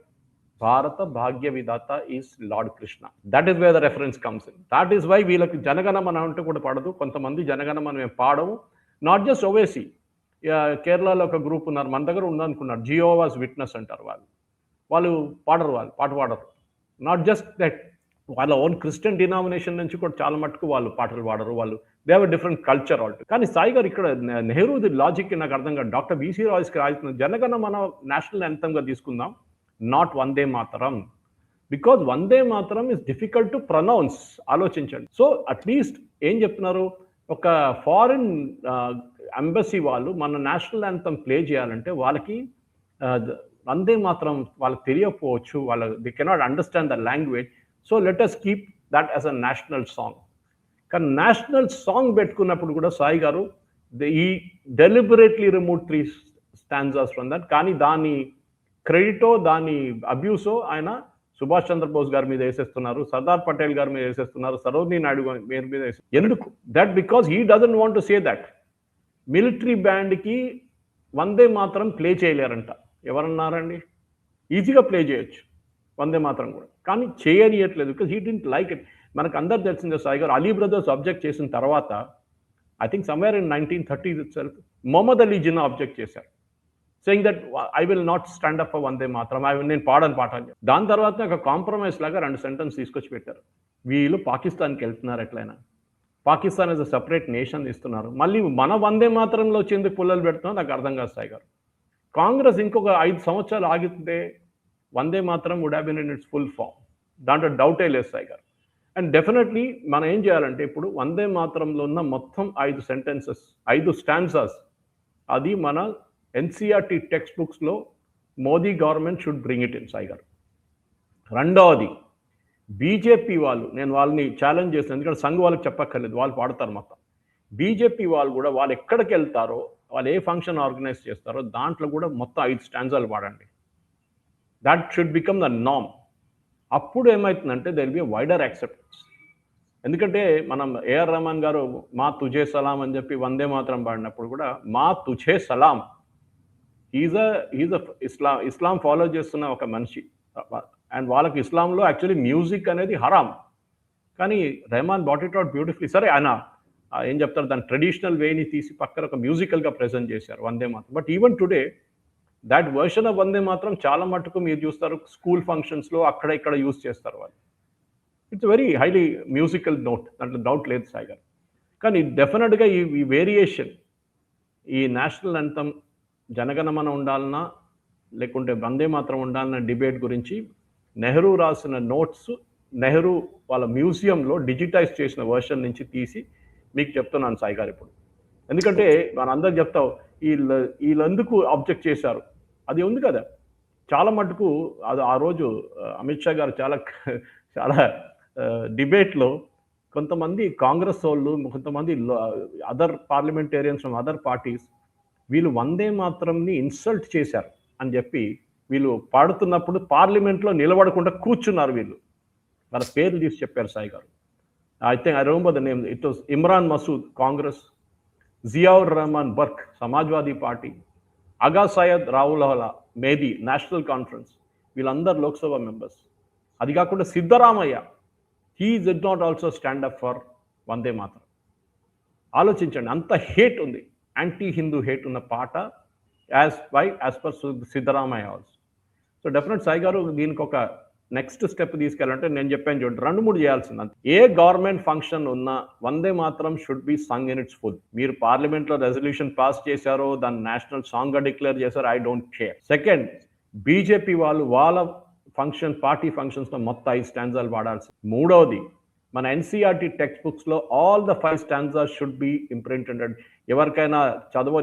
Bharata Bhagya Vidhata is lord Krishna. That is where the reference comes in. That is why వీళ్ళకి జనగణమన అంటే కూడా పడదు. కొంతమంది జనగణమన మేము పాడము. నాట్ జస్ట్ ఓవేసీ, కేరళలో ఒక గ్రూప్ ఉన్నారు, మన దగ్గర ఉందనుకున్నారు, జియోవాస్ విట్నెస్ అంటారు. వాళ్ళు పాడరు, వాళ్ళు పాట పాడరు. నాట్ జస్ట్ దట్, వాళ్ళ ఓన్ క్రిస్టియన్ డినామినేషన్ నుంచి కూడా చాలా మటుకు వాళ్ళు పాటలు పాడరు. వాళ్ళు they have different culture Alt. కానీ సాయి గారు ఇక్కడ నెహ్రూది లాజిక్ నాకు అర్థం కాదు. డాక్టర్ బీసీ రాయ్స్కి రాసిన జనగణమన నేషనల్ యాంథమ్గా తీసుకుందాం, not Vande Mataram, because Vande Mataram is difficult to pronounce. ఆలోచించండి. సో అట్లీస్ట్ ఏం చెప్తున్నారు, ఒక ఫారిన్ ఎంబసీ వాళ్ళు మన నేషనల్ యాంథమ్ ప్లే చేయాలంటే వాళ్ళకి వందే మాత్రం వాళ్ళకి తెలియకపోవచ్చు, they cannot understand the language. So let us keep that as a national song. కానీ నేషనల్ సాంగ్ పెట్టుకున్నప్పుడు కూడా సాయి గారు ఈ deliberately remove 3 stanzas from that. కానీ దాని క్రెడిటో దాని అబ్యూసో ఆయన సుభాష్ చంద్రబోస్ గారి మీద వేసేస్తున్నారు, సర్దార్ పటేల్ గారి మీద వేసేస్తున్నారు, సరోజినీ నాయుడు గారి మీద ఎందుకు? That because he doesn't want to say that military బ్యాండ్కి వందే మాత్రం ప్లే చేయలేరంట. ఎవరన్నారండి? ఈజీగా ప్లే చేయొచ్చు వందే మాత్రం కూడా, కానీ చేయనియట్లేదు because he didn't like it. మనకు అందరు తెలిసిందే సాయి గారు, అలీ బ్రదర్స్ అబ్జెక్ట్ చేసిన తర్వాత I think somewhere in 1930s itself Mohammad Ali Jinnah object చేశారు, saying that I will not stand up for Vande Mataram, నేను పాడని పాట అని. దాని తర్వాత ఒక కాంప్రమైజ్ లాగా 2 సెంటెన్స్ తీసుకొచ్చి పెట్టారు. వీళ్ళు పాకిస్తాన్కి వెళ్తున్నారు, ఎట్లయినా Pakistan is a separate nation ఇస్తున్నారు, మళ్ళీ మన వందే మాత్రంలో వచ్చేందుకు పుల్లలు పెడుతున్నా నాకు అర్థం కాదు సాయి గారు. కాంగ్రెస్ ఇంకొక 5 సంవత్సరాలు ఆగితే Vande Mataram would have been in its full form, దాంట్లో డౌటే లేదు సాయి గారు. అండ్ డెఫినెట్లీ మనం ఏం చేయాలంటే ఇప్పుడు వందే మాత్రంలో ఉన్న మొత్తం 5 సెంటెన్సెస్ 5 స్టాన్సాస్ అది మన ఎన్సీఆర్టీ టెక్స్ట్ బుక్స్లో Modi government should bring it in Sai గారు. రెండవది బీజేపీ వాళ్ళు, నేను వాళ్ళని ఛాలెంజ్ చేస్తాను, ఎందుకంటే సంఘ్ వాళ్ళకి చెప్పక్కర్లేదు, వాళ్ళు పాడతారు మొత్తం. బీజేపీ వాళ్ళు కూడా వాళ్ళు ఎక్కడికి వెళ్తారో, వాళ్ళు ఏ ఫంక్షన్ ఆర్గనైజ్ చేస్తారో దాంట్లో కూడా మొత్తం 5 స్టాన్సాలు పాడండి. దట్ షుడ్ బికమ్ ద నామ్. అప్పుడు ఏమవుతుందంటే there will be wider acceptance. ఎందుకంటే మనం ఏఆర్ రెహమాన్ గారు మా తుజే సలాం అని చెప్పి వందే మాత్రం పాడినప్పుడు కూడా మా తుజే సలాం, ఈజ్ ఇస్లాం ఫాలో చేస్తున్న ఒక మనిషి, అండ్ వాళ్ళకి ఇస్లాంలో యాక్చువల్లీ మ్యూజిక్ అనేది హరాం, కానీ Rahman brought it out beautifully. సరే ఆయన ఏం చెప్తారు, దాని ట్రెడిషనల్ వేని తీసి పక్కన ఒక మ్యూజికల్గా ప్రెజెంట్ చేశారు Vande Mataram. But even today that version of Vande Mataram చాలా మటుకు మీరు చూస్తారు స్కూల్ ఫంక్షన్స్లో అక్కడ ఇక్కడ యూజ్ చేస్తారు వాళ్ళు. It's very highly musical note, దాంట్లో డౌట్ లేదు సాయి గారు. కానీ డెఫినెట్గా ఈ వేరియేషన్, ఈ నేషనల్ యాంథమ్ జనగణమన ఉండాలన్నా లేకుంటే వందే మాత్రం ఉండాలన్న డిబేట్ గురించి నెహ్రూ రాసిన నోట్స్, నెహ్రూ వాళ్ళ మ్యూజియంలో డిజిటైజ్ చేసిన వర్షన్ నుంచి తీసి మీకు చెప్తున్నాను సాయి గారు ఇప్పుడు. ఎందుకంటే మనందరూ చెప్తావు వీళ్ళెందుకు ఆబ్జెక్ట్ చేశారు, అది ఉంది కదా చాలా మటుకు. అది ఆ రోజు అమిత్ షా గారు చాలా డిబేట్లో కొంతమంది కాంగ్రెస్ వాళ్ళు, కొంతమంది other parliamentarians from other parties వీళ్ళు వందే మాత్రంని ఇన్సల్ట్ చేశారు అని చెప్పి వీళ్ళు పాడుతున్నప్పుడు పార్లమెంట్లో నిలబడకుండా కూర్చున్నారు. వీళ్ళు వాళ్ళ పేర్లు తీసి చెప్పారు సాయి గారు. I remember the name, it was Imran Masood Congress, Ziaur Rahman Barq Samajwadi party, Aga Syed Ruhullah Mehdi National Conference, వీళ్ళందరూ లోక్సభ మెంబర్స్. అది కాకుండా Siddaramaiah, he did not also stand up for Vande Mataram. ఆలోచించండి, అంత హేట్ ఉంది, యాంటీ హిందూ హేట్ ఉన్న పాట as per Siddaramaiah also. So definite Sai గారు దీనికి ఒక నెక్స్ట్ స్టెప్ తీసుకెళ్ళాలంటే నేను చెప్పాను చూడండి, 2-3 చేయాల్సింది. ఏ గవర్నమెంట్ ఫంక్షన్ ఉన్నా వందే మాత్రం should be Sung in its full. మీరు పార్లమెంట్లో రెజల్యూషన్ పాస్ చేశారో, దాన్ని నేషనల్ సాంగ్గా డిక్లేర్ చేశారో, I don't care. Second, BJP వాళ్ళు వాళ్ళ ఫంక్షన్ పార్టీ ఫంక్షన్స్లో మొత్తం 5 స్టాన్జాలు పాడాల్సి. మూడవది, మన ఎన్సీఆర్టీ టెక్స్ట్ బుక్స్లో all the 5 stanzas should be imprinted. ఎవరికైనా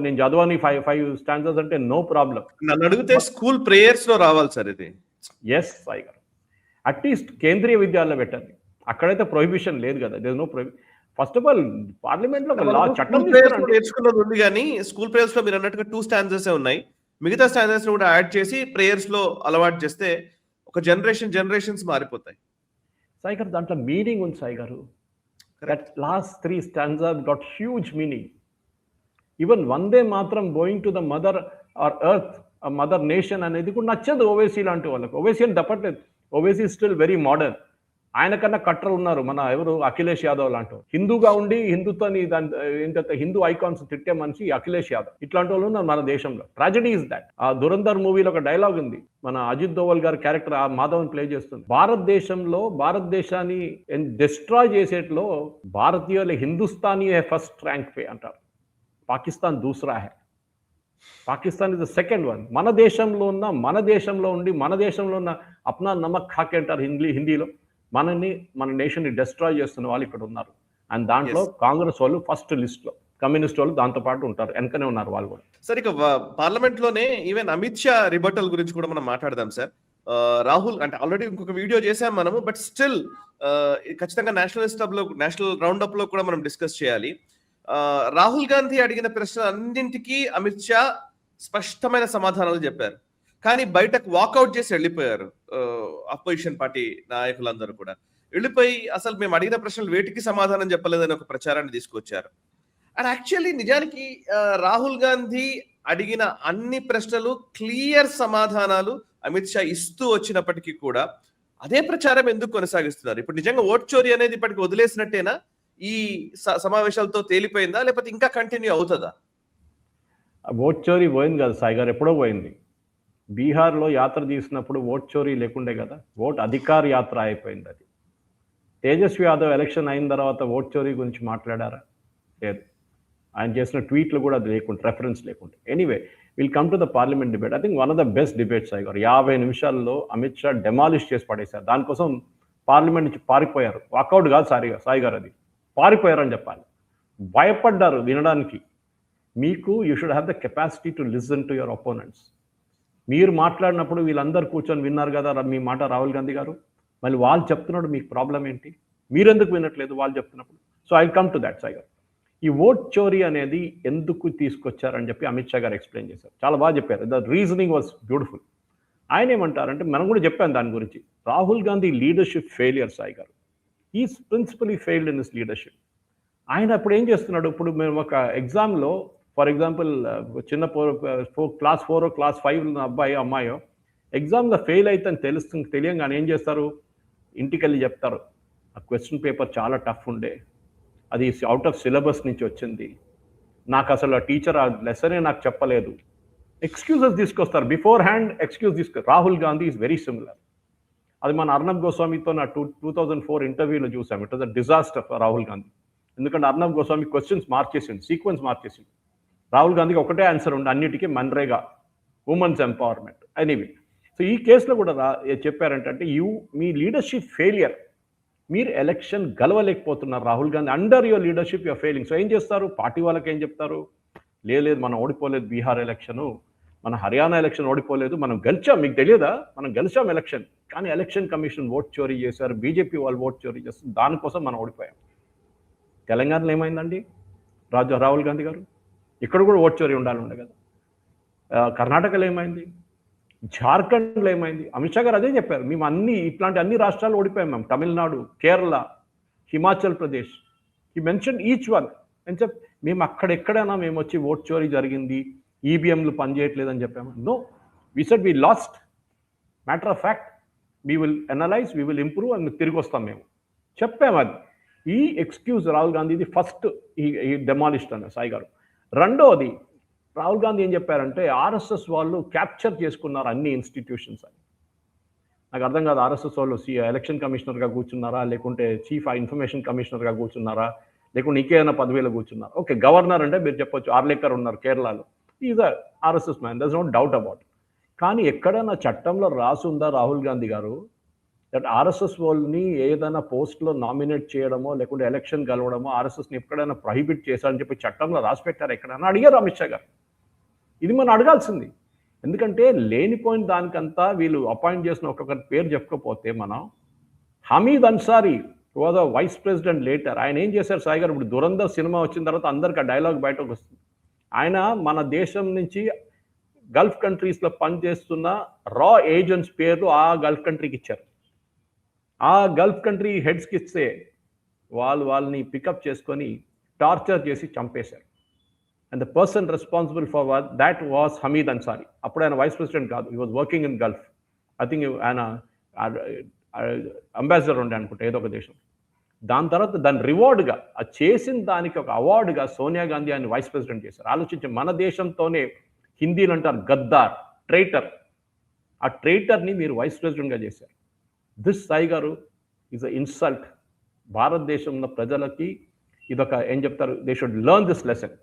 నేను చదవని 5 స్టాన్జాస్ అంటే నో ప్రాబ్లం. నన్ను అడిగితే స్కూల్ ప్రేయర్స్ లో రావాలి సార్ ఇది. ఎస్ సాయి గారు, అట్లీస్ట్ కేంద్రీయ విద్యాలయాల్లో పెట్టండి, అక్కడైతే ప్రొహిబిషన్ లేదు కదా, there no prohibition. First of all parliament లో చట్టం నేర్చుకున్నది ఉంది, కానీ స్కూల్ ప్రేయర్స్ లో మీరు అన్నట్టుగా 2 స్టాన్జర్స్ ఉన్నాయి, మిగతా స్టాన్జర్స్ కూడా యాడ్ చేసి ప్రేయర్స్ లో అలవాటు చేస్తే ఒక జనరేషన్స్ మారిపోతాయి. సాయి గారు దాంట్లో మీనింగ్ ఉంది సాయి గారు. Correct. That last 3 stanzas got huge meaning. Even Vande Mataram going to the mother or earth, mother nation అనేది కూడా నచ్చదు ఓవైసీ లాంటి వాళ్ళకు. ఓవైసీ అని తప్పట్లేదు, ఓవైసీ స్టిల్ వెరీ మోడర్న్. ఆయన కన్నా కట్టరు ఉన్నారు, మన ఎవరు అఖిలేష్ యాదవ్ లాంటి హిందూగా ఉండి హిందుత్వాన్ని దాని ఏంటంటే హిందూ ఐకాన్స్ తిట్టే మనిషి అఖిలేష్ యాదవ్. ఇట్లాంటి వాళ్ళు ఉన్నారు మన దేశంలో. Tragedy is that. ఆ దురంధర్ మూవీలో ఒక డైలాగ్ ఉంది, మన అజిత్ దోవల్ గారి క్యారెక్టర్ ఆ మాధవన్ ప్లే చేస్తుంది. భారతదేశంలో భారతదేశాన్ని డిస్ట్రాయ్ చేసేట్లో భారతీయుల హిందుస్థానీ ఫస్ట్ ర్యాంక్ పే అంటారు, పాకిస్తాన్ దూసరా హై, Pakistan is the second one. మన దేశంలో ఉండి మన దేశంలో ఉన్న అప్నా నమక్ ఖాకే అంటారు హిందీలో. మన నేషన్ని డిస్ట్రాయ్ చేస్తున్న వాళ్ళు ఇక్కడ ఉన్నారు. అండ్ దాంట్లో కాంగ్రెస్ వాళ్ళు ఫస్ట్ లిస్ట్ లో, కమ్యూనిస్ట్ వాళ్ళు దాంతో పాటు ఉంటారు, వెనకనే ఉన్నారు వాళ్ళు కూడా. సార్ ఇక పార్లమెంట్ లోనే ఈవెన్ అమిత్ షా రిబటల్ గురించి కూడా మనం మాట్లాడదాం సార్. రాహుల్ అంటే ఆల్రెడీ ఇంకొక వీడియో చేసాం మనము, బట్ స్టిల్ ఖచ్చితంగా నేషనల్ రౌండ్ అప్ లో కూడా మనం డిస్కస్ చేయాలి. రాహుల్ గాంధీ అడిగిన ప్రశ్నలు అన్నింటికీ అమిత్ షా స్పష్టమైన సమాధానాలు చెప్పారు, కానీ బయటకు వాకౌట్ చేసి వెళ్ళిపోయారు. అపోజిషన్ పార్టీ నాయకులందరూ కూడా వెళ్ళిపోయి అసలు మేము అడిగిన ప్రశ్నలు వేటికి సమాధానం చెప్పలేదని ఒక ప్రచారాన్ని తీసుకొచ్చారు. అండ్ యాక్చువల్లీ నిజానికి రాహుల్ గాంధీ అడిగిన అన్ని ప్రశ్నలు క్లియర్ సమాధానాలు అమిత్ షా ఇస్తూ వచ్చినప్పటికీ కూడా అదే ప్రచారం ఎందుకు కొనసాగిస్తున్నారు? ఇప్పుడు నిజంగా ఓట్ చోరీ అనేది ఇప్పటికి వదిలేసినట్టేనా? ఈ సమావేశాలతో తేలిపోయిందా, లేకపోతే ఇంకా కంటిన్యూ అవుతుందా? ఓట్ చోరీ పోయింది కదా సాయి గారు, ఎప్పుడో పోయింది. బీహార్లో యాత్ర తీసినప్పుడు ఓట్ చోరీ లేకుండే కదా, ఓట్ అధికార యాత్ర అయిపోయింది అది. తేజస్వి యాదవ్ ఎలక్షన్ అయిన తర్వాత ఓట్ చోరీ గురించి మాట్లాడారా? లేదు. ఆయన చేసిన ట్వీట్లు కూడా అది లేకుండా, రెఫరెన్స్ లేకుండా. Anyway, will come to the parliament debate. I think one of the best debates Sai గారు. 50 నిమిషాల్లో అమిత్ షా డెమాలిష్ చేసి పడేశారు. దానికోసం పార్లమెంట్ నుంచి పారిపోయారు. వాకౌట్ కాదు సాయి గారు, అది పారిపోయారని చెప్పాలి. భయపడ్డారు వినడానికి. మీకు you should have the capacity to listen to your opponents. మీరు మాట్లాడినప్పుడు వీళ్ళందరూ కూర్చొని విన్నారు కదా మీ మాట రాహుల్ గాంధీ గారు, మళ్ళీ వాళ్ళు చెప్తున్నాడు మీకు ప్రాబ్లం ఏంటి? మీరెందుకు వినట్లేదు వాళ్ళు చెప్తున్నప్పుడు? So I come to that Sai గారు. ఈ ఓట్ చోరీ అనేది ఎందుకు తీసుకొచ్చారని చెప్పి అమిత్ షా గారు ఎక్స్ప్లెయిన్ చేశారు. చాలా బాగా చెప్పారు. The reasoning was beautiful. ఆయన ఏమంటారంటే, మనం కూడా చెప్పాను దాని గురించి, రాహుల్ గాంధీ లీడర్షిప్ ఫెయిలియర్ సాయి గారు. Is principally failed in his leadership. ఆయన ఇప్పుడు ఏం చేస్తున్నాడు, ఇప్పుడు మేము ఒక ఎగ్జామ్లో ఫర్ ఎగ్జాంపుల్ చిన్న క్లాస్ 4 క్లాస్ 5 అబ్బాయి అమ్మాయో ఎగ్జామ్లో ఫెయిల్ అయితే తెలియంగానే ఏం చేస్తారు, ఇంటికి వెళ్ళి చెప్తారు, ఆ క్వశ్చన్ పేపర్ చాలా టఫ్ ఉండే, అది అవుట్ ఆఫ్ సిలబస్ నుంచి వచ్చింది, నాకు అసలు ఆ టీచర్ ఆ లెసనే నాకు చెప్పలేదు. ఎక్స్క్యూజెస్ తీసుకొస్తారు, బిఫోర్ హ్యాండ్ ఎక్స్క్యూజ్ తీసుకొస్తారు. Rahul Gandhi is very similar. అది మన అర్నబ్ గోస్వామితో నా 2004 ఇంటర్వ్యూలో చూసాం. It was a disaster for Rahul Gandhi. ఎందుకంటే అర్నబ్ గోస్వామి క్వశ్చన్స్ మార్చేసింది, సీక్వెన్స్ మార్చేసింది. రాహుల్ గాంధీకి ఒకటే ఆన్సర్ ఉండే అన్నిటికీ, MNREGA, women's empowerment. Anyway, so ఈ కేసులో కూడా చెప్పారంటే మీ లీడర్షిప్ ఫెయిలియర్, మీరు ఎలక్షన్ గెలవలేకపోతున్నారు Rahul Gandhi, under your leadership your failing. So ఏం చేస్తారు, పార్టీ వాళ్ళకి ఏం చెప్తారు, లేదు మనం ఓడిపోలేదు బీహార్ ఎలక్షను, మన హర్యానా ఎలక్షన్ ఓడిపోలేదు, మనం గెలిచాం, మీకు తెలియదా, మనం గెలిచాం ఎలక్షన్, కానీ ఎలక్షన్ కమిషన్ ఓట్ చోరీ చేశారు, బీజేపీ వాళ్ళు ఓట్ చోరీ చేస్తారు, దానికోసం మనం ఓడిపోయాం. తెలంగాణలో ఏమైందండి రాహుల్ గాంధీ గారు? ఇక్కడ కూడా ఓట్ చోరీ ఉండాలి కదా. కర్ణాటకలో ఏమైంది, జార్ఖండ్లో ఏమైంది? అమిత్ షా గారు అదే చెప్పారు, మేము ఇట్లాంటి అన్ని రాష్ట్రాలు ఓడిపోయాం మేము, తమిళనాడు, కేరళ, హిమాచల్ ప్రదేశ్, ఈ మెన్షన్ ఈచ్ వన్ అని చెప్పి, మేము అక్కడెక్కడైనా మేము వచ్చి ఓట్ చోరీ జరిగింది, ఈవీఎంలు పనిచేయట్లేదు అని చెప్పాము? No, we said we lost, matter of fact, we will analyse, we will improve అని తిరిగి వస్తాం మేము చెప్పాము. అది ఈ ఎక్స్క్యూజ్ రాహుల్ గాంధీది ఫస్ట్ ఈ డెమాలిస్ట్ అన్న సాయి గారు. రెండోది, రాహుల్ గాంధీ ఏం చెప్పారంటే, ఆర్ఎస్ఎస్ వాళ్ళు క్యాప్చర్ చేసుకున్నారు అన్ని ఇన్స్టిట్యూషన్స్ అని. నాకు అర్థం కాదు, ఆర్ఎస్ఎస్ వాళ్ళు ఎలక్షన్ కమిషనర్గా కూర్చున్నారా, లేకుంటే చీఫ్ ఇన్ఫర్మేషన్ కమిషనర్గా కూర్చున్నారా, లేకుంటే ఇంకేమైనా పదవిలో కూర్చున్నారు. ఓకే, గవర్నర్ అంటే మీరు చెప్పొచ్చు, ఆర్లేకర్ ఉన్నారు కేరళలో, is RSS man, there is no doubt about. కానీ ఎక్కడైనా చట్టంలో రాసుందా రాహుల్ గాంధీ గారు, దట్ ఆర్ఎస్ఎస్ వాళ్ళని ఏదైనా పోస్ట్లో నామినేట్ చేయడమో లేకుంటే ఎలక్షన్ గెలవడమో ఆర్ఎస్ఎస్ని ఎక్కడైనా ప్రొహిబిట్ చేశారని చెప్పి చట్టంలో రాసి పెట్టారు ఎక్కడైనా? అడిగారు అమిత్ షా గారు. ఇది మనం అడగాల్సింది. ఎందుకంటే లేనిపోయిన దానికంతా వీళ్ళు అపాయింట్ చేసిన ఒక్కొక్కరి పేరు చెప్పకపోతే, మనం Hamid Ansari was a vice president later, ఆయన ఏం చేశారు సాయి గారు, ఇప్పుడు దురంధర్ సినిమా వచ్చిన తర్వాత అందరికి ఆ డైలాగ్ బయటకు వస్తుంది. ఆయన మన దేశం నుంచి గల్ఫ్ కంట్రీస్లో పనిచేస్తున్న రా ఏజెంట్స్ పేర్లు ఆ గల్ఫ్ కంట్రీకి ఇచ్చారు. ఆ గల్ఫ్ కంట్రీ హెడ్స్కి ఇస్తే వాళ్ళని పికప్ చేసుకొని టార్చర్ చేసి చంపేశారు. And the person responsible for that was Hamid Ansari. అప్పుడు ఆయన వైస్ ప్రెసిడెంట్ కాదు, he was working in Gulf. I think ఆయన అంబాసిడర్ ఉండే అనుకుంటా ఏదో ఒక దేశం. దాని తర్వాత దాని రివార్డ్గా అది చేసిన దానికి ఒక అవార్డుగా సోనియా గాంధీ ఆయన వైస్ ప్రెసిడెంట్ చేశారు. ఆలోచించి మన దేశంతోనే హిందీలో అంటారు గద్దార్, ట్రైటర్. ఆ ట్రైటర్ని మీరు వైస్ ప్రెసిడెంట్గా చేశారు. దిస్ సాయి గారు ఈజ్ అ ఇన్సల్ట్. భారతదేశంలో ప్రజలకి ఇదొక ఏం చెప్తారు, they should learn this lesson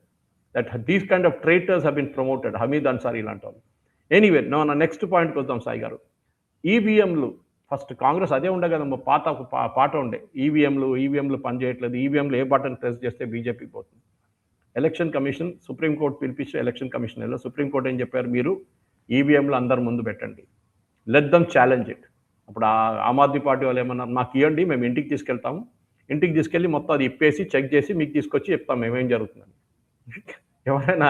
that these kind of traitors have been promoted. Hamid Ansari ఇలాంటి వాళ్ళు. ఎనీవే నా నెక్స్ట్ పాయింట్కి వద్దాం సాయి గారు. ఈవీఎంలు ఫస్ట్ కాంగ్రెస్ అదే ఉండే కదా, పాట ఉండే ఈవీఎంలు పనిచేయట్లేదు, ఈవీఎంలు ఏ బటన్ ప్రెస్ చేస్తే బీజేపీ పోతుంది. ఎలక్షన్ కమిషన్ సుప్రీంకోర్టు పిలిపించి ఎలక్షన్ కమిషన్ వెళ్ళి సుప్రీంకోర్టు ఏం చెప్పారు, మీరు ఈవీఎంలు అందరి ముందు పెట్టండి, లెట్ దమ్ ఛాలెంజ్ ఇట్. అప్పుడు ఆమ్ ఆద్మీ పార్టీ వాళ్ళు ఏమన్నారు, మాకు ఇవ్వండి, మేము ఇంటికి తీసుకెళ్తాము, ఇంటికి తీసుకెళ్ళి మొత్తం అది ఇప్పేసి చెక్ చేసి మీకు తీసుకొచ్చి చెప్తాం మేమేం జరుగుతుందని. ఎవరైనా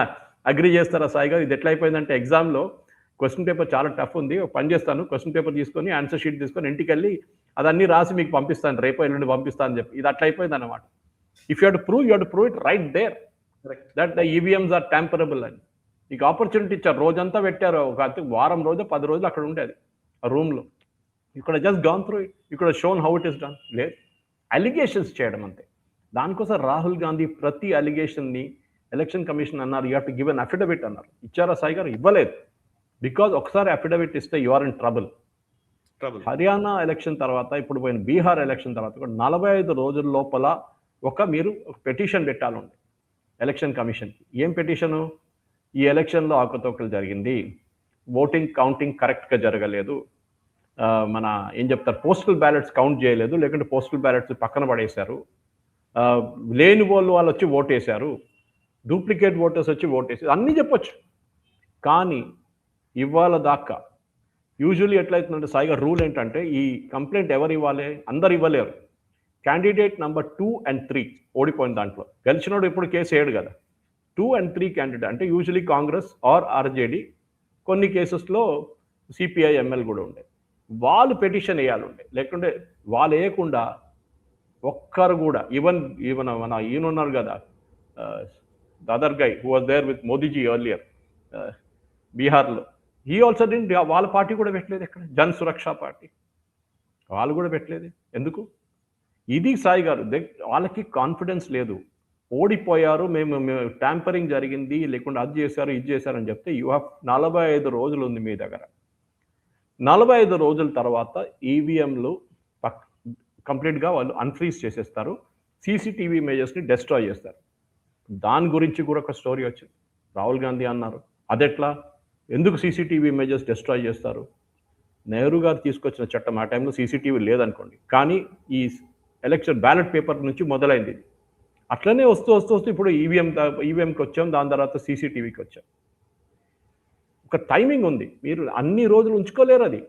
అగ్రి చేస్తారా సాయి గారు? ఇది ఎట్లా అయిపోయిందంటే ఎగ్జామ్లో క్వశ్చన్ పేపర్ చాలా టఫ్ ఉంది, పని చేస్తాను, క్వశ్చన్ పేపర్ తీసుకొని ఆన్సర్ షీట్ తీసుకొని ఇంటికి వెళ్ళి అదన్నీ రాసి మీకు పంపిస్తాను, రేపు ఎల్లుండి పంపిస్తాను అని చెప్పి ఇది అట్లా అయిపోయింది అనమాట. If you have to prove it right there that the EVMs are tamperable అని. మీకు ఆపర్చునిటీ ఇచ్చారు, రోజంతా పెట్టారు, ఒక వారం రోజు 10 రోజులు అక్కడ ఉండేది ఆ రూమ్లో. ఇక్కడ జస్ట్ గాన్ త్రూ ఇట్, ఇక్కడ shown how it is done. లేదు, అలిగేషన్స్ చేయడం అంతే. దానికోసం రాహుల్ గాంధీ ప్రతి అలిగేషన్ని ఎలక్షన్ కమిషన్ అన్నారు, you have to give an affidavit అన్నారు. ఇచ్చారా సాయి గారు? ఇవ్వలేదు. బికాజ్ ఒకసారి అఫిడవిట్ ఇస్తే you are in trouble. Haryana election తర్వాత, ఇప్పుడు పోయిన బీహార్ ఎలక్షన్ తర్వాత కూడా 45 రోజుల లోపల మీరు ఒక పెటిషన్ పెట్టాలండి ఎలక్షన్ కమిషన్కి. ఏం పెటిషను? ఈ ఎలక్షన్లో ఆకతోకలు జరిగింది, ఓటింగ్ కౌంటింగ్ కరెక్ట్గా జరగలేదు, మన ఏం చెప్తారు, పోస్టల్ బ్యాలెట్స్ కౌంట్ చేయలేదు, లేకుంటే పోస్టల్ బ్యాలెట్స్ పక్కన పడేశారు, లేని వాళ్ళు వచ్చి ఓటేశారు, డూప్లికేట్ ఓటర్స్ వచ్చి ఓటేసారు, అన్నీ చెప్పొచ్చు. కానీ ఇవాళ దాకా యూజువల్లీ ఎట్లయితుందంటే సాయిగా రూల్ ఏంటంటే, ఈ కంప్లైంట్ ఎవరు ఇవ్వాలి? అందరు ఇవ్వలేరు. క్యాండిడేట్ నెంబర్ 2 and 3 ఓడిపోయిన దాంట్లో, గెలిచినోడు ఇప్పుడు కేసు వేయడు కదా. 2 and 3 క్యాండిడేట్ అంటే యూజువల్లీ కాంగ్రెస్ ఆర్ ఆర్జేడీ, కొన్ని కేసెస్లో సిపిఐ ఎంఎల్ కూడా ఉండే, వాళ్ళు పెటిషన్ వేయాలి ఉండే. లేకుంటే వాళ్ళు వేయకుండా ఒక్కరు కూడా ఈవెన్ మన ఈయన ఉన్నారు కదా, the other guy who was there with Modiji earlier బీహార్లో, హీ ఆల్సో డింట్. వాళ్ళ పార్టీ కూడా పెట్టలేదు ఎక్కడ, జన్ సురక్ష పార్టీ, వాళ్ళు కూడా పెట్టలేదు. ఎందుకు? ఇది సాయి గారు, వాళ్ళకి కాన్ఫిడెన్స్ లేదు, ఓడిపోయారు, మేము ట్యాంపరింగ్ జరిగింది, లేకుండా అది చేశారు ఇది చేశారు అని చెప్తే యూ హ్యావ్ 45 రోజులు ఉంది మీ దగ్గర. 45 రోజుల తర్వాత ఈవీఎంలు కంప్లీట్గా వాళ్ళు అన్ఫ్రీజ్ చేసేస్తారు, సీసీటీవీ ఇమేజెస్ని డెస్ట్రాయ్ చేస్తారు. దాని గురించి కూడా ఒక స్టోరీ వచ్చింది. రాహుల్ గాంధీ అన్నారు, అదెట్లా, ఎందుకు సీసీటీవీ ఇమేజెస్ డెస్ట్రాయ్ చేస్తారు? నెహ్రూ గారు తీసుకొచ్చిన చట్టం, ఆ టైంలో సీసీటీవీ లేదనుకోండి, కానీ ఈ ఎలక్షన్ బ్యాలెట్ పేపర్ నుంచి మొదలైంది ఇది. అట్లనే వస్తూ ఇప్పుడు ఈవీఎంకి వచ్చాం, దాని తర్వాత సీసీటీవీకి వచ్చాం. ఒక టైమింగ్ ఉంది, మీరు అన్ని రోజులు ఉంచుకోలేరు అది.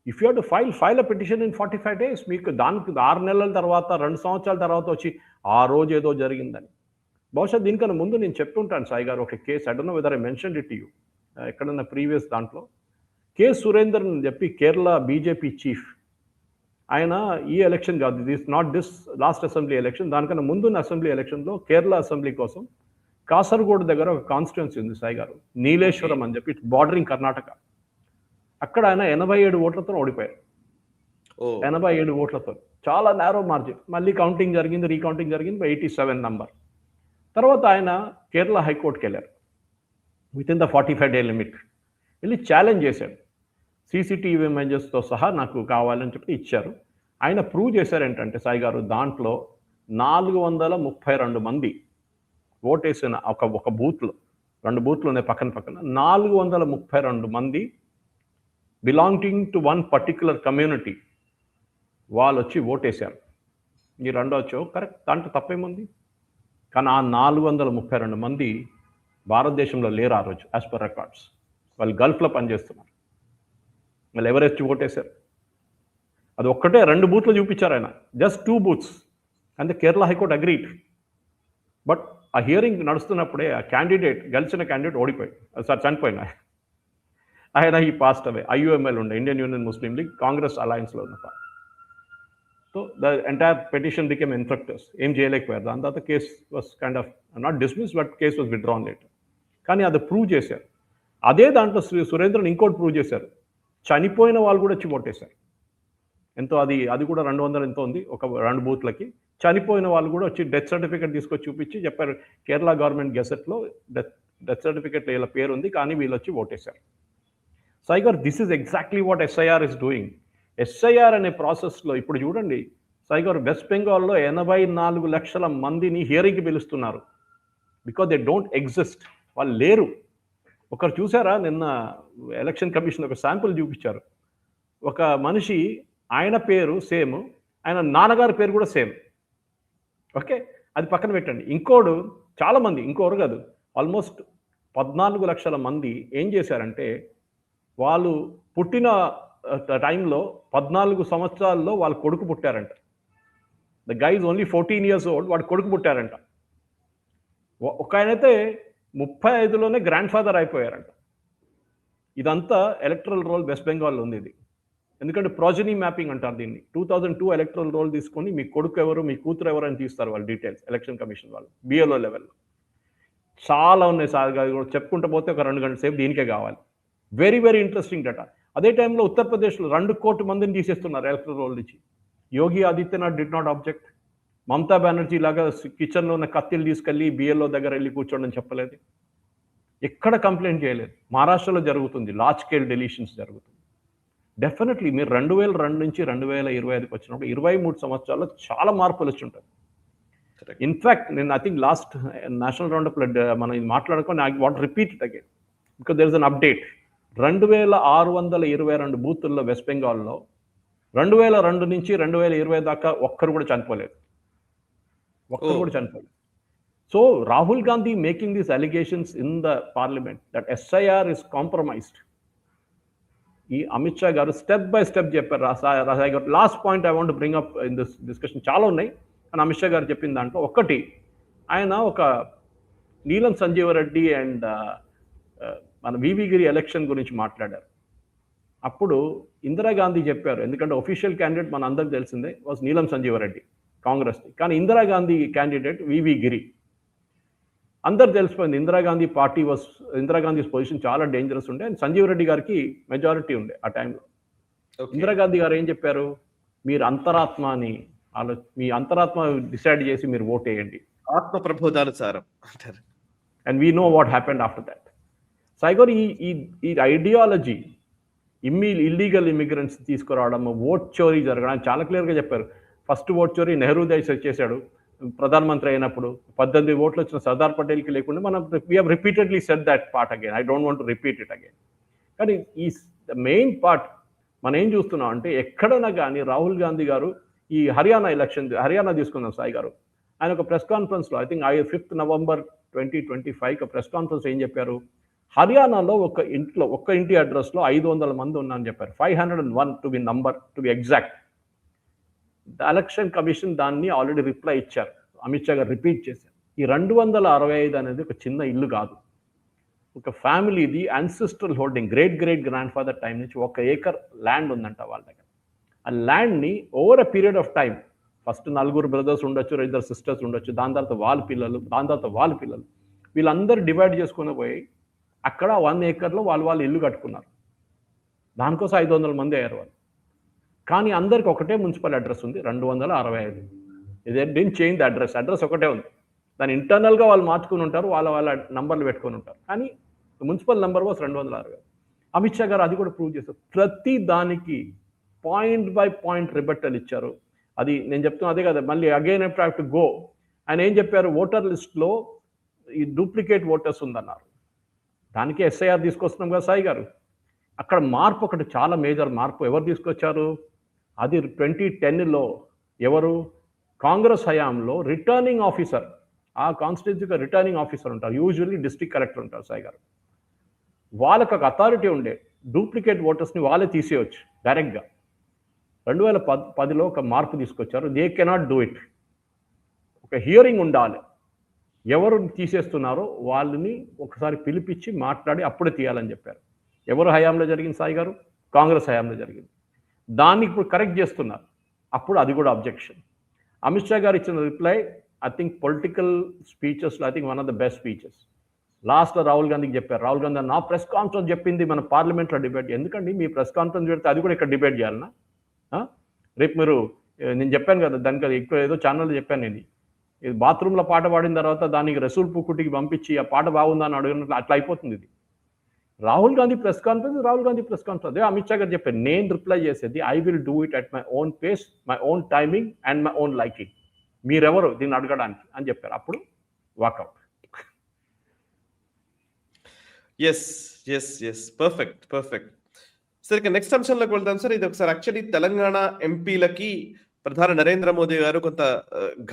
If you have to file a petition in 45 days, మీకు దానికి 6 నెలల తర్వాత 2 సంవత్సరాల తర్వాత వచ్చి ఆ రోజు ఏదో జరిగిందని. బహుశా దీనికన్నా ముందు నేను చెప్తుంటాను సాయి గారు, ఒక case, I don't know whether I mentioned it to you, ఎక్కడన్నా ప్రీవియస్ దాంట్లో, కె సురేందర్ అని చెప్పి కేరళ బీజేపీ చీఫ్, ఆయన ఈ ఎలక్షన్ కాదు, this not this last assembly election, దానికన్నా ముందున్న అసెంబ్లీ ఎలక్షన్లో కేరళ అసెంబ్లీ కోసం కాసర్గోడ్ దగ్గర ఒక కాన్స్టిట్యున్సీ ఉంది సాయి గారు, నీలేశ్వరం అని చెప్పి, బార్డరింగ్ కర్ణాటక. అక్కడ ఆయన 87 ఓట్లతో ఓడిపోయారు. 87 ఓట్లతో, చాలా నేరో మార్జిన్. మళ్ళీ కౌంటింగ్ జరిగింది, రీకౌంటింగ్ జరిగింది, 87 నంబర్. తర్వాత ఆయన కేరళ హైకోర్టుకి వెళ్ళారు, with in the 45 day limit. వెళ్ళి ఛాలెంజ్ చేశాడు, సీసీటీవీ ఇమేజెస్తో సహా నాకు కావాలని చెప్పి ఇచ్చారు. ఆయన ప్రూవ్ చేశారు ఏంటంటే సాయి గారు, దాంట్లో 432 మంది ఓటేసిన ఒక బూత్లో, 2 బూత్లు ఉన్నాయి పక్కన పక్కన, 432 మంది belonging to one particular community వాళ్ళు వచ్చి ఓటేశారు. ఈ రెండో వచ్చో కరెక్ట్, దాంట్లో తప్పేముంది? కానీ ఆ 432 మంది భారతదేశంలో లేరు ఆ రోజు, యాజ్ పర్ రికార్డ్స్. వాళ్ళు గల్ఫ్లో పనిచేస్తున్నారు. వాళ్ళు ఎవరెచ్చి ఓటేశారు? అది ఒక్కటే 2 బూత్లు చూపించారు ఆయన, జస్ట్ 2 booths. అంటే కేరళ హైకోర్టు అగ్రీడ్. బట్ ఆ హియరింగ్ నడుస్తున్నప్పుడే ఆ క్యాండిడేట్, గెలిచిన క్యాండిడేట్ ఓడిపోయాడు, చనిపోయినా. ఆయన ఈ పాస్ట్ అవే. IUML ఉండే, Indian union Muslim League, Congress అలయన్స్లో ఉన్న party. So the entire petition became infructuous. ఏం చేయలేకపోయారు. దాని తర్వాత case was kind of not dismiss, but case was withdrawn later. కానీ అది ప్రూవ్ చేశారు. అదే దాంట్లో సురేంద్రన్ ఇంకోటి ప్రూవ్ చేశారు. చనిపోయిన వాళ్ళు కూడా వచ్చి ఓటేశారు. ఎంతో అది కూడా 200 ఎంతో ఉంది ఒక 2 బూత్లకి. చనిపోయిన వాళ్ళు కూడా వచ్చి డెత్ సర్టిఫికేట్ తీసుకొచ్చి చూపించి చెప్పారు, కేరళ గవర్నమెంట్ గెసెట్లో డెత్ సర్టిఫికేట్లో వీళ్ళ పేరు ఉంది, కానీ వీళ్ళు వచ్చి ఓటేశారు. సాయిగారు, this is exactly what SIR is doing. SIR అనే ప్రాసెస్లో ఇప్పుడు చూడండి సాయిగారు, వెస్ట్ బెంగాల్లో 84 లక్షల మందిని హియరింగ్కి పిలుస్తున్నారు. బికాజ్ దే డోంట్ ఎగ్జిస్ట్, వాళ్ళు లేరు. ఒకరు చూసారా, నిన్న ఎలక్షన్ కమిషన్ ఒక శాంపుల్ చూపించారు. ఒక మనిషి, ఆయన పేరు సేమ్, ఆయన నాన్నగారి పేరు కూడా సేమ్. ఓకే, అది పక్కన పెట్టండి. ఇంకోడు చాలామంది, ఇంకోరు కాదు, ఆల్మోస్ట్ 14 లక్షల మంది ఏం చేశారంటే, వాళ్ళు పుట్టిన టైంలో 14 సంవత్సరాల్లో వాళ్ళ కొడుకు పుట్టారంట. The guy is only 14 years old, వాడు కొడుకు పుట్టారంట. ఒక ఆయనైతే 35లోనే గ్రాండ్ ఫాదర్ అయిపోయారంట. ఇదంతా ఎలక్ట్రల్ రోల్ వెస్ట్ బెంగాల్లో ఉంది ఇది. ఎందుకంటే ప్రాజెనీ మ్యాపింగ్ అంటారు దీన్ని. 2002 ఎలక్ట్రల్ రోల్ తీసుకొని మీ కొడుకు ఎవరు, మీ కూతురు ఎవరు అని తీస్తారు వాళ్ళు డీటెయిల్స్, ఎలక్షన్ కమిషన్ వాళ్ళు, BLO లెవెల్లో. చాలా ఉన్నాయి సార్, చెప్పుకుంటూ పోతే ఒక 2 గంటల సేపు దీనికే కావాలి. Very very interesting data. అదే టైంలో ఉత్తరప్రదేశ్లో 2 కోట్ల మందిని తీసేస్తున్నారు ఎలక్ట్రల్ రోల్ నుంచి. Yogi Adityanath did not object. Mamata Banerjee లాగా కిచెన్లో ఉన్న కత్తిలు తీసుకెళ్ళి BLO దగ్గర వెళ్ళి కూర్చోండి అని చెప్పలేదు. ఎక్కడ కంప్లైంట్ చేయలేదు. మహారాష్ట్రలో జరుగుతుంది, లార్జ్ స్కేల్ డెలీషన్స్ జరుగుతుంది. డెఫినెట్లీ మీరు 2002 నుంచి 2025కి వచ్చినప్పుడు 23 సంవత్సరాల్లో చాలా మార్పులు వచ్చి ఉంటాయి. ఇన్ఫ్యాక్ట్ నేను ఐ థింక్ లాస్ట్ నేషనల్ రౌండప్లో మనం ఇది మాట్లాడుకొని I want repeat it again because there is an update. 2622 బూతుల్లో వెస్ట్ బెంగాల్లో 2002 నుంచి 2020 దాకా ఒక్కరు కూడా చనిపోలేదు. So Rahul Gandhi making these allegations in the parliament that SIR is compromised. ఈ అమిత్ షా గారు స్టెప్ బై స్టెప్ చెప్పారు. రాసాయి గారు, last point I want bring up in this discussion, చాలా ఉన్నాయి కానీ అమిత్ షా గారు చెప్పిన దాంట్లో ఒకటి, ఆయన ఒక నీలం సంజీవ రెడ్డి అండ్ మన VV గిరి ఎలక్షన్ గురించి మాట్లాడారు. అప్పుడు ఇందిరాగాంధీ చెప్పారు, ఎందుకంటే ఒఫీషియల్ క్యాండిడేట్ మన అందరికి తెలిసిందే వాజ్ నీలం సంజీవ రెడ్డి కాంగ్రెస్ది, కానీ ఇందిరాగాంధీ క్యాండిడేట్ VV గిరి. అందరు తెలిసిపోయింది ఇందిరాగాంధీ పొజిషన్ చాలా డేంజరస్ ఉండే, అండ్ సంజీవ్ రెడ్డి గారికి మెజారిటీ ఉండే ఆ టైంలో. ఇందిరాగాంధీ గారు ఏం చెప్పారు, మీరు అంతరాత్మని మీ అంతరాత్మ డిసైడ్ చేసి మీరు ఓట్ వేయండి, ఆత్మ ప్రబోధానుసారం అంటారు. And we know what happened after that. సాయిగారు, ఈ ఐడియాలజీ ఇల్లీగల్ ఇమిగ్రెంట్స్ తీసుకురావడం, ఓట్ చోరీ జరగడం చాలా క్లియర్గా చెప్పారు. ఫస్ట్ ఓట్ చోరీ నెహ్రూ దేశ్ చేశాడు ప్రధానమంత్రి అయినప్పుడు. 18 ఓట్లు వచ్చిన సర్దార్ పటేల్కి లేకుండా మనం we have repeatedly said that part again. I don't want to repeat it again. కానీ ఈ మెయిన్ పార్ట్ మనం ఏం చూస్తున్నాం అంటే, ఎక్కడైనా కానీ రాహుల్ గాంధీ గారు ఈ హర్యానా తీసుకుందాం సాయి గారు, ఆయన ఒక ప్రెస్ కాన్ఫరెన్స్లో I think 5 November 2025 press conference ఏం చెప్పారు, హర్యానాలో ఒక్క ఇంటి అడ్రస్లో 500 మంది ఉన్నారని చెప్పారు. 501 to be number, to be exact. Election commission దాన్ని ఆల్రెడీ రిప్లై ఇచ్చారు, అమిత్ షా గారు రిపీట్ చేశారు. ఈ 265 అనేది ఒక చిన్న ఇల్లు కాదు, ఒక ఫ్యామిలీది ancestral holding, great grandfather time నుంచి 1 acre ల్యాండ్ ఉందంట వాళ్ళ దగ్గర. ఆ ల్యాండ్ని over a period of time, first 4 brothers ఉండొచ్చు, 2 సిస్టర్స్ ఉండొచ్చు, దాని తర్వాత వాళ్ళ పిల్లలు, వీళ్ళందరూ డివైడ్ చేసుకుని పోయి అక్కడ 1 acreలో వాళ్ళు ఇల్లు కట్టుకున్నారు. దానికోసం 500 మంది అయ్యారు వాళ్ళు. కానీ అందరికి ఒకటే మున్సిపల్ అడ్రస్ ఉంది, 265. ఇదే డిడ్ చేంజ్ ద అడ్రస్ ఒకటే ఉంది. దాని ఇంటర్నల్గా వాళ్ళు మార్చుకుని ఉంటారు, వాళ్ళ నంబర్లు పెట్టుకొని ఉంటారు, కానీ municipal number was 265. Amit Shah గారు అది కూడా ప్రూవ్ చేశారు. ప్రతి దానికి పాయింట్ బై పాయింట్ రిబట్టలు ఇచ్చారు. అది నేను చెప్తున్నా అదే కదా, మళ్ళీ again I have to go. ఆయన ఏం చెప్పారు, ఓటర్ లిస్ట్లో ఈ డూప్లికేట్ ఓటర్స్ ఉందన్నారు. దానికి SIR తీసుకొస్తున్నాం కదా సాయి గారు. అక్కడ మార్పు ఒకటి చాలా మేజర్ మార్పు ఎవరు తీసుకొచ్చారు, అది 2010లో ఎవరు, కాంగ్రెస్ హయాంలో రిటర్నింగ్ ఆఫీసర్, ఆ కాన్స్టిట్యూన్సీగా రిటర్నింగ్ ఆఫీసర్ ఉంటారు, యూజువల్లీ డిస్ట్రిక్ట్ కలెక్టర్ ఉంటారు సాయి గారు. వాళ్ళకి ఒక అథారిటీ ఉండే, డూప్లికేట్ ఓటర్స్ని వాళ్ళే తీసేయచ్చు డైరెక్ట్గా. 2010లో ఒక మార్పు తీసుకొచ్చారు, దే కెనాట్ డూ ఇట్. ఒక హియరింగ్ ఉండాలి, ఎవరు తీసేస్తున్నారో వాళ్ళని ఒకసారి పిలిపించి మాట్లాడి అప్పుడే తీయాలని చెప్పారు. ఎవరు హయాంలో జరిగింది సాయి గారు? కాంగ్రెస్ హయాంలో జరిగింది. దాన్ని ఇప్పుడు కరెక్ట్ చేస్తున్నారు. అప్పుడు అది కూడా అబ్జెక్షన్. అమిత్ షా గారు ఇచ్చిన రిప్లై ఐ థింక్ పొలిటికల్ స్పీచెస్లో I think one of the best speeches. లాస్ట్లో రాహుల్ గాంధీకి చెప్పారు, రాహుల్ గాంధీ నా ప్రెస్ కాన్ఫరెన్స్ చెప్పింది మన పార్లమెంట్లో డిబేట్. ఎందుకండి మీ ప్రెస్ కాన్ఫరెన్స్ పెడితే అది కూడా ఇక్కడ డిబేట్ చేయాలన్నా? రేపు మీరు నేను చెప్పాను కదా, దానికి అది ఎక్కువ ఏదో ఛానల్లో చెప్పాను నేను, ఇది బాత్రూంలో పాట పాడిన తర్వాత దానికి రసూల్ పూకుటికి పంపించి ఆ పాట బాగుందని అడిగినట్లు అట్లా అయిపోతుంది ఇది. రాహుల్ గాంధీ ప్రెస్ కాన్ఫరెన్స్ అదే అమిత్ షా గారు చెప్పారు, నేను రిప్లై చేసేది I will do it at my own pace, my own timing and my own liking. మీరెవరు దీన్ని అడగడానికి అని చెప్పారు. అప్పుడు వాకౌట్. Yes perfect. సార్ ఇక నెక్స్ట్ అంశంలోకి వెళ్తాం సార్. ఇది ఒకసారి యాక్చువల్లీ తెలంగాణ ఎంపీలకి ప్రధాని నరేంద్ర మోదీ గారు కొంత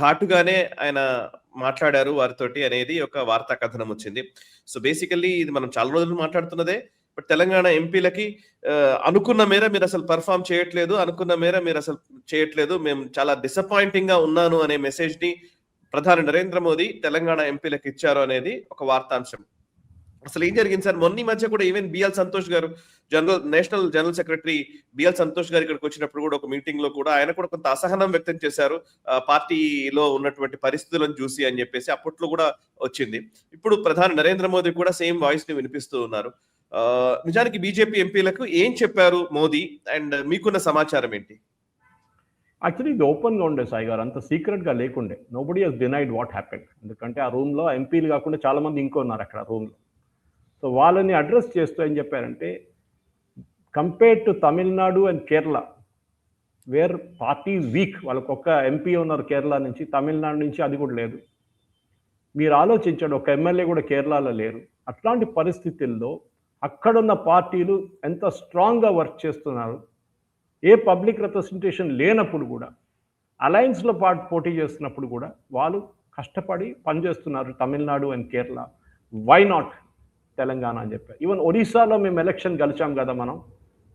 ఘాటుగానే ఆయన మాట్లాడారు వారితోటి అనేది ఒక వార్తా కథనం వచ్చింది. సో బేసికల్లీ ఇది మనం చాలా రోజులు మాట్లాడుతున్నదే. బట్ తెలంగాణ ఎంపీలకి అనుకున్న మేర మీరు అసలు పర్ఫామ్ చేయట్లేదు, అనుకున్న మేర మీరు అసలు చేయట్లేదు, మేము చాలా డిసప్పాయింటింగ్ గా ఉన్నాను అనే మెసేజ్ ని ప్రధాని నరేంద్ర మోదీ తెలంగాణ ఎంపీలకు ఇచ్చారు అనేది ఒక వార్తాంశం. అసలు ఏం జరిగింది సార్? మొన్న మధ్య కూడా ఈవెన్ బిఎల్ సంతోష్ గారు national general secretary BL Santosh గారు ఇక్కడికి వచ్చినప్పుడు కూడా ఒక మీటింగ్ లో కూడా ఆయన కూడా కొంత అసహనం వ్యక్తం చేశారు పార్టీలో ఉన్నటువంటి పరిస్థితులను చూసి అని చెప్పేసి అప్పట్లో కూడా వచ్చింది. ఇప్పుడు ప్రధాని నరేంద్ర మోదీ కూడా సేమ్ వాయిస్ ని వినిపిస్తూ ఉన్నారు. నిజానికి బీజేపీ ఎంపీలకు ఏం చెప్పారు మోదీ అండ్ మీకున్న సమాచారం ఏంటి? యాక్చువల్లీ ఇది ఓపెన్గా ఉండే సాయి గారు, అంత సీక్రెట్గా లేకుండే. Nobody he's denied what happened. ఎందుకంటే ఆ రూమ్లో ఎంపీలు కాకుండా చాలా మంది ఇంకో ఉన్నారు అక్కడ రూమ్లో. సో వాళ్ళని అడ్రస్ చేస్తూ ఏం చెప్పారంటే, compared to Tamil Nadu and Kerala where party weak, వాళ్ళకు ఒక్క ఎంపీ ఉన్నారు కేరళ నుంచి, తమిళనాడు నుంచి అది కూడా లేదు. మీరు ఆలోచించండి, ఒక ఎమ్మెల్యే కూడా కేరళలో లేరు. అట్లాంటి పరిస్థితుల్లో అక్కడున్న పార్టీలు ఎంత స్ట్రాంగ్గా వర్క్ చేస్తున్నారు. ఏ పబ్లిక్ రిప్రజెంటేషన్ లేనప్పుడు కూడా, అలయన్స్లో పోటీ చేస్తున్నప్పుడు కూడా వాళ్ళు కష్టపడి పనిచేస్తున్నారు Tamil Nadu and Kerala. Why not Telangana అని చెప్పారు. ఈవెన్ ఒడిశాలో మేము ఎలక్షన్ గెలిచాం కదా మనం.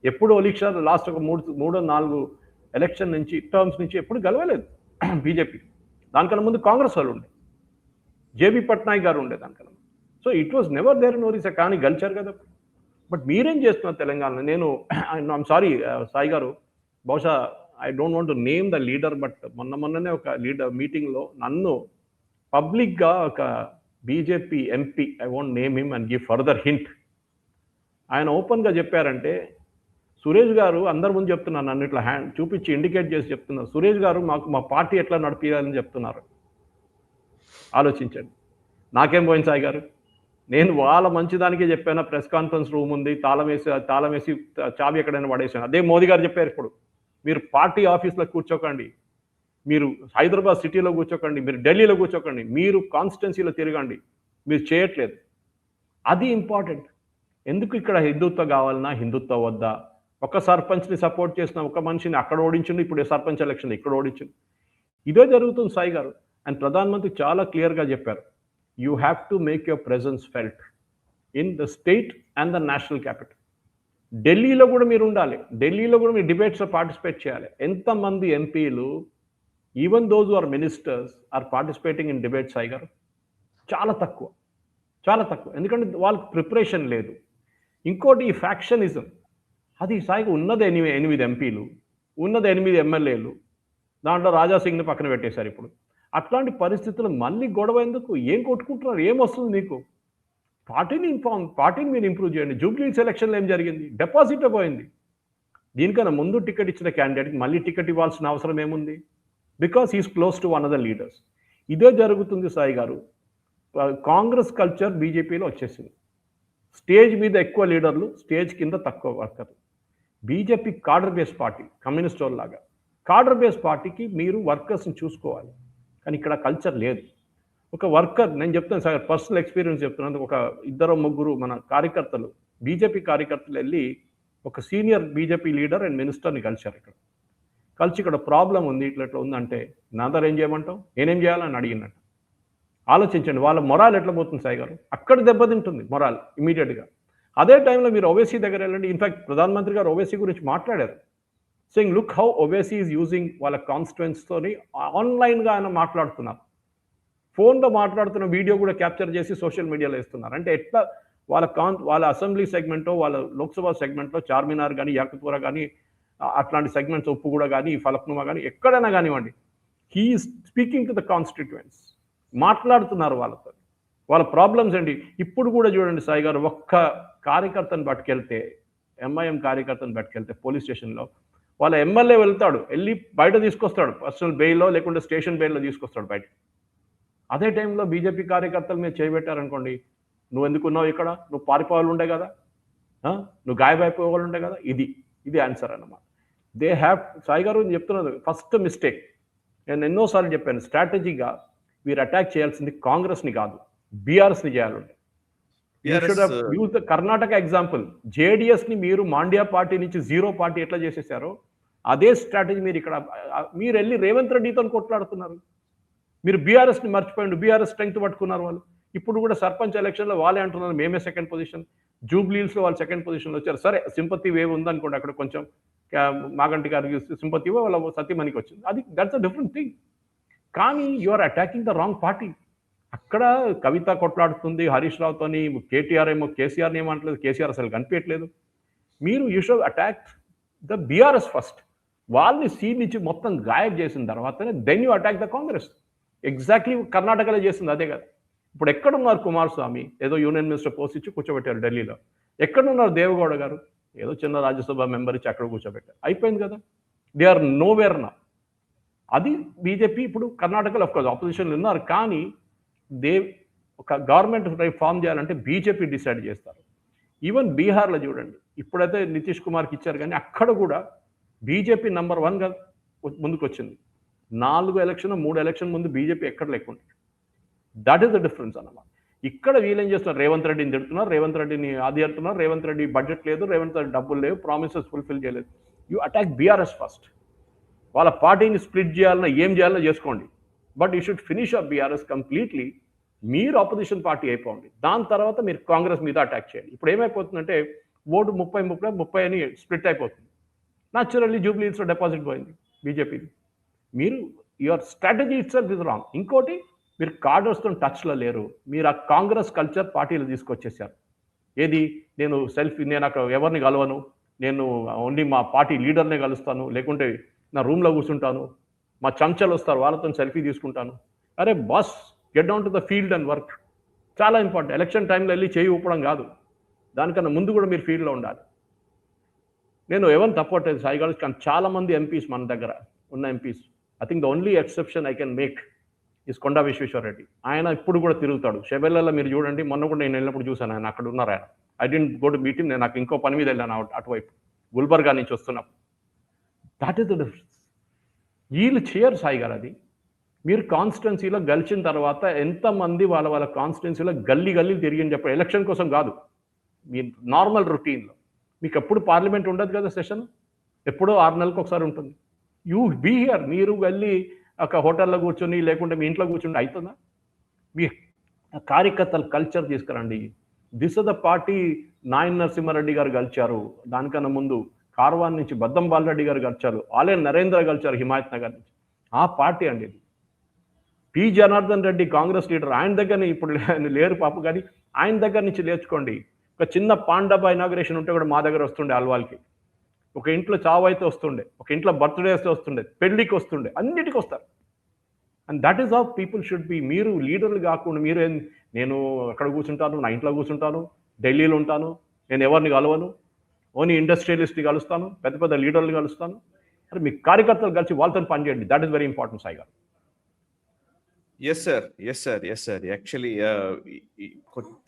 ఎప్పుడు ఒడిశా లాస్ట్ ఒక 3-4 ఎలక్షన్ నుంచి టర్మ్స్ నుంచి ఎప్పుడు గెలవలేదు బీజేపీ. దానికన్నా ముందు కాంగ్రెస్ వాళ్ళు ఉండే, జేబీ పట్నాయక్ గారు ఉండే దానికన్నా. So it was never there in Odisha, కానీ గెలిచారు కదా. బట్ మీరేం చేస్తున్నారు తెలంగాణలో? నేను ఐఎమ్ సారీ సాయి గారు, బహుశా I don't want to name the leader, but మొన్ననే ఒక లీడర్ మీటింగ్లో నన్ను పబ్లిక్గా ఒక BJP MP, I want name him and give further hint, ఆయన ఓపెన్గా చెప్పారంటే, సురేష్ గారు అందరి ముందు చెప్తున్నారు, నన్ను ఇట్లా హ్యాండ్ చూపించి ఇండికేట్ చేసి చెప్తున్నారు, సురేష్ గారు మాకు మా పార్టీ ఎట్లా నడిపించాలని చెప్తున్నారు. ఆలోచించండి. నాకేం పోయింది సాయి గారు? నేను వాళ్ళ మంచిదానికే చెప్పాను. ప్రెస్ కాన్ఫరెన్స్ రూమ్ ఉంది, తాళం వేసి చావి ఎక్కడైనా పడేసాను. అదే మోదీ గారు చెప్పారు, ఇప్పుడు మీరు పార్టీ ఆఫీస్లో కూర్చోకండి, మీరు హైదరాబాద్ సిటీలో కూర్చోకండి, మీరు ఢిల్లీలో కూర్చోకండి, మీరు కాన్స్టిట్యున్సీలో తిరగండి. మీరు చేయట్లేదు. అది ఇంపార్టెంట్. ఎందుకు ఇక్కడ హిందుత్వం కావాలన్నా హిందుత్వం వద్దా? ఒక సర్పంచ్ని సపోర్ట్ చేసిన ఒక మనిషిని అక్కడ ఓడించిండు, ఇప్పుడు సర్పంచ్ ఎలక్షన్ ఇక్కడ ఓడించిండు. ఇదే జరుగుతుంది సాయి గారు. అండ్ ప్రధానమంత్రి చాలా క్లియర్గా చెప్పారు, you have to make your presence felt in the state and the national capital. ఢిల్లీలో కూడా మీరు ఉండాలి, ఢిల్లీలో కూడా మీరు డిబేట్స్లో పార్టిసిపేట్ చేయాలి. ఎంతమంది ఎంపీలు, even those who are ministers, are participating in debates Sai garu? చాలా తక్కువ. ఎందుకంటే వాళ్ళకి ప్రిపరేషన్ లేదు. ఇంకోటి ఈ ఫ్యాక్షనిజం, అది సాయిగా ఉన్నది 8 ఎంపీలు, ఉన్నది 8 ఎమ్మెల్యేలు, దాంట్లో రాజాసింగ్ని పక్కన పెట్టేశారు ఇప్పుడు. అట్లాంటి పరిస్థితులు మళ్ళీ గొడవ ఎందుకు? ఏం కొట్టుకుంటున్నారు? ఏమొస్తుంది మీకు? పార్టీని మీరు ఇంప్రూవ్ చేయండి. జూబ్లీ సెలక్షన్లో ఏం జరిగింది? డిపాజిట్ పోయింది. దీనికన్నా ముందు టికెట్ ఇచ్చిన క్యాండిడేట్కి మళ్ళీ టికెట్ ఇవ్వాల్సిన అవసరం ఏముంది? Because he's close to one of the leaders. ఇదే జరుగుతుంది సాయి గారు. కాంగ్రెస్ కల్చర్ బీజేపీలో వచ్చేసింది. స్టేజ్ మీద ఎక్కువ లీడర్లు, స్టేజ్ కింద తక్కువ వర్కర్లు. BJP cadre base party, communist లాగా. కాడర్ బేస్ పార్టీకి మీరు వర్కర్స్ని చూసుకోవాలి, కానీ ఇక్కడ కల్చర్ లేదు. ఒక వర్కర్, నేను చెప్తాను సార్, పర్సనల్ ఎక్స్పీరియన్స్ చెప్తున్నాను. ఒక 2-3 మన కార్యకర్తలు, బీజేపీ కార్యకర్తలు వెళ్ళి ఒక సీనియర్ బీజేపీ లీడర్ అండ్ మినిస్టర్ని కలిశారు. కలిసి ఇక్కడ ప్రాబ్లం ఉంది, ఇట్లా ఉందంటే, నా దగ్గర ఏం చేయమంటావు, నేనేం చేయాలని అడిగినట్టు. ఆలోచించండి, వాళ్ళ మొరాల్ ఎట్లా పోతుంది సాయి గారు? అక్కడ దెబ్బతింటుంది మొరాల్ ఇమీడియట్గా. అదే టైంలో మీరు ఓవైసీ దగ్గర వెళ్ళండి. ఇన్ఫాక్ట్ ప్రధానమంత్రి గారు ఓవైసీ గురించి మాట్లాడారు. Saying look how Owaisi is using వాళ్ళ కాన్స్టిట్యుయెన్స్తోని ఆన్లైన్గా ఆయన మాట్లాడుతున్నారు. ఫోన్లో మాట్లాడుతున్న వీడియో కూడా క్యాప్చర్ చేసి సోషల్ మీడియాలో ఇస్తున్నారు. అంటే ఎట్లా వాళ్ళ అసెంబ్లీ సెగ్మెంటో, వాళ్ళ లోక్సభ సెగ్మెంట్లో చార్మినార్ కానీ, యాకుత్పురా కానీ, అట్లాంటి సెగ్మెంట్స్ ఉప్పుగూడ కానీ, ఫలక్నుమా కానీ ఎక్కడైనా కానివ్వండి, he is speaking to the constituents, మాట్లాడుతున్నారు వాళ్ళతో. వాళ్ళ ప్రాబ్లమ్స్ ఏంటి ఇప్పుడు కూడా చూడండి సాయి గారు, ఒక్క కార్యకర్తను పట్టుకెళ్తే, ఎంఐఎం కార్యకర్తను పట్టుకెళ్తే పోలీస్ స్టేషన్లో వాళ్ళ ఎమ్మెల్యే వెళ్ళి బయట తీసుకొస్తాడు, పర్సనల్ బెయిల్లో లేకుంటే స్టేషన్ బెయిల్లో తీసుకొస్తాడు బయట. అదే టైంలో బీజేపీ కార్యకర్తల మీద చేయబెట్టారనుకోండి, నువ్వు ఎందుకున్నావు ఇక్కడ, నువ్వు పారిపోవాలి ఉండే కదా, నువ్వు గాయపడిపోవాలి ఉండే కదా. ఇది ఆన్సర్ అన్నమాట. దే హ్యావ్, సాయి గారు చెప్తున్నది ఫస్ట్ మిస్టేక్. నేను ఎన్నోసార్లు చెప్పాను, స్ట్రాటజీగా వీరు అటాక్ చేయాల్సింది కాంగ్రెస్ని కాదు, బీఆర్ఎస్ని చేయాలంటే. Use the Karnataka example. జేడిఎస్ని మీరు మాండ్యా పార్టీ నుంచి జీరో పార్టీ ఎట్లా చేసేసారో అదే స్ట్రాటజీ మీరు ఇక్కడ. మీరు వెళ్ళి రేవంత్ రెడ్డితో కొట్లాడుతున్నారు. మీరు బీఆర్ఎస్ని మర్చిపోయిండు, బీఆర్ఎస్ స్ట్రెంగ్త్ పట్టుకున్నారు వాళ్ళు. ఇప్పుడు కూడా సర్పంచ్ ఎలక్షన్లో వాళ్ళే అంటున్నారు మేమే సెకండ్ పొజిషన్, జూబ్లీహిల్స్లో వాళ్ళు సెకండ్ పొజిషన్లో వచ్చారు. సరే సింపతి వేవ్ ఉందనుకోండి, అక్కడ కొంచెం మాగంటి గారికి సింపతి వాళ్ళ సతీమణికి వచ్చింది, అది దట్స్ అ డిఫరెంట్ థింగ్. కానీ you are attacking the wrong party. అక్కడ కవిత కొట్లాడుతుంది హరీష్ రావుతోని, కేటీఆర్ ఏమో కేసీఆర్ని ఏమంటలేదు, కేసీఆర్ అసలు కనిపించట్లేదు. మీరు you should attack the BRS first. వాళ్ళని సీట్ నుంచి మొత్తం గాయబ్ చేసిన తర్వాతనే then you attack the Congress. Exactly కర్ణాటకలో చేసింది అదే కదా. ఇప్పుడు ఎక్కడున్నారు కుమారస్వామి, ఏదో యూనియన్ మినిస్టర్ పోస్ట్ ఇచ్చి కూర్చోబెట్టారు ఢిల్లీలో. ఎక్కడున్నారు దేవగౌడ గారు, ఏదో చిన్న రాజ్యసభ మెంబర్ ఇచ్చి అక్కడ కూర్చోబెట్టారు, అయిపోయింది కదా. దే ఆర్ నోవేర్ నా. అది బీజేపీ ఇప్పుడు కర్ణాటకలో ఆఫ్కోర్స్ ఆపోజిషన్లు ఉన్నారు, కానీ ఒక గవర్నమెంట్ ఫామ్ చేయాలంటే బీజేపీ డిసైడ్ చేస్తారు. ఈవెన్ బీహార్లో చూడండి, ఇప్పుడైతే నితీష్ కుమార్కి ఇచ్చారు, కానీ అక్కడ కూడా బీజేపీ నంబర్ 1గా ముందుకు వచ్చింది. 3 ఎలక్షన్ ముందు బీజేపీ ఎక్కడ లేకుండా. దట్ ఈస్ ద డిఫరెన్స్ అన్నమాట. ఇక్కడ వీళ్ళేం చేస్తున్నారు, రేవంత్ రెడ్డిని తిడుతున్నారు, రేవంత్ రెడ్డిని ఆది అంటున్నారు, రేవంత్ రెడ్డి బడ్జెట్ లేదు, రేవంత్ రెడ్డి డబ్బులు లేవు, ప్రామిసెస్ ఫుల్ఫిల్ చేయలేదు. You attack BRS first. వాళ్ళ పార్టీని స్ప్లిట్ చేయాలన్నా ఏం చేయాలన్నా చేసుకోండి, but you should finish up BRS completely. మీరు ఆపోజిషన్ పార్టీ అయిపోండి, దాని తర్వాత మీరు కాంగ్రెస్ మీద అటాక్ చేయండి. ఇప్పుడు ఏమైపోతుందంటే ఓటు 30 అని స్ప్లిట్ అయిపోతుంది. న్యాచురల్లీ జూబ్లీహిల్స్లో డిపాజిట్ పోయింది బీజేపీకి. మీరు your strategy itself is wrong. ఇంకోటి, మీరు కార్డర్స్తో టచ్లో లేరు. మీరు ఆ కాంగ్రెస్ కల్చర్ పార్టీలు తీసుకొచ్చేసారు. ఏది, నేను అక్కడ ఎవరిని కలవను, నేను ఓన్లీ మా పార్టీ లీడర్నే కలుస్తాను, లేకుంటే నా రూమ్లో కూర్చుంటాను, మా చంచలు వస్తారు వాళ్ళతో సెల్ఫీ తీసుకుంటాను. అరే boss, get down to the field and work. చాలా ఇంపార్టెంట్. ఎలక్షన్ టైంలో వెళ్ళి చేయి ఊపడం కాదు, దానికన్నా ముందు కూడా మీరు ఫీల్డ్లో ఉండాలి. నేను ఎవరిని తప్పట్లేదు సాయి గారు, కానీ చాలామంది ఎంపీస్ మన దగ్గర ఉన్న MPs, I think the only exception I can make is Konda Vishweshwar Reddy. ఆయన ఇప్పుడు కూడా తిరుగుతాడు షెబెల్లలో. మీరు చూడండి, మొన్న కూడా నేను వెళ్ళినప్పుడు చూశాను, ఆయన అక్కడ ఉన్నారు. ఆయన I didn't go to meeting, నేను నాకు ఇంకో పని మీద వెళ్ళాను అటువైపు, గుల్బర్గా నుంచి వస్తున్నప్పుడు. That is the difference. వీళ్ళు చేయరు సాయి గారు అది. మీరు కాన్స్టిట్యున్సీలో గెలిచిన తర్వాత ఎంతమంది వాళ్ళ కాన్స్టిట్యున్సీలో గల్లీ తిరిగి చెప్పారు, ఎలక్షన్ కోసం కాదు, మీ నార్మల్ రొటీన్లో. మీకు ఎప్పుడు పార్లమెంట్ ఉండదు కదా, సెషన్ ఎప్పుడో 6 నెలలకు ఒకసారి ఉంటుంది. You be here. మీరు వెళ్ళి ఒక హోటల్లో కూర్చొని లేకుంటే మీ ఇంట్లో కూర్చుంటే అవుతుందా? మీ కార్యకర్తల కల్చర్ తీసుకురండి. This is the party Nayini Narasimha Reddy garu గెలిచారు, దానికన్నా ముందు కార్వాన్ నుంచి బద్దం బాలరెడ్డి గారు గెలిచారు, ఆలయ నరేంద్ర గెలిచారు హిమాయత్ నగర్ నుంచి. ఆ పార్టీ అండి ఇది. పి జనార్దన్ రెడ్డి కాంగ్రెస్ లీడర్, ఆయన దగ్గర ఇప్పుడు లేరు పాప, కానీ ఆయన దగ్గర నుంచి నేర్చుకోండి. ఒక చిన్న పాండబ ఇనాగ్రేషన్ ఉంటే కూడా మా దగ్గర వస్తుండే అల్వాల్కి. ఒక ఇంట్లో చావు అయితే వస్తుండే, ఒక ఇంట్లో బర్త్డేస్ వస్తుండే, పెళ్లికి వస్తుండే, అన్నిటికి వస్తారు. And that is how people should be. మీరు లీడర్లు కాకుండా మీరు నేను అక్కడ కూర్చుంటాను, నా ఇంట్లో కూర్చుంటాను, ఢిల్లీలో ఉంటాను, నేను ఎవరిని కలవను, ఓన్లీ ఇండస్ట్రియలిస్ట్ని కలుస్తాను, పెద్ద లీడర్లు కలుస్తాను. మరి మీ కార్యకర్తలు కలిసి వాళ్ళతో పనిచేయండి. That is very important Sai గారు. Yes sir. Actually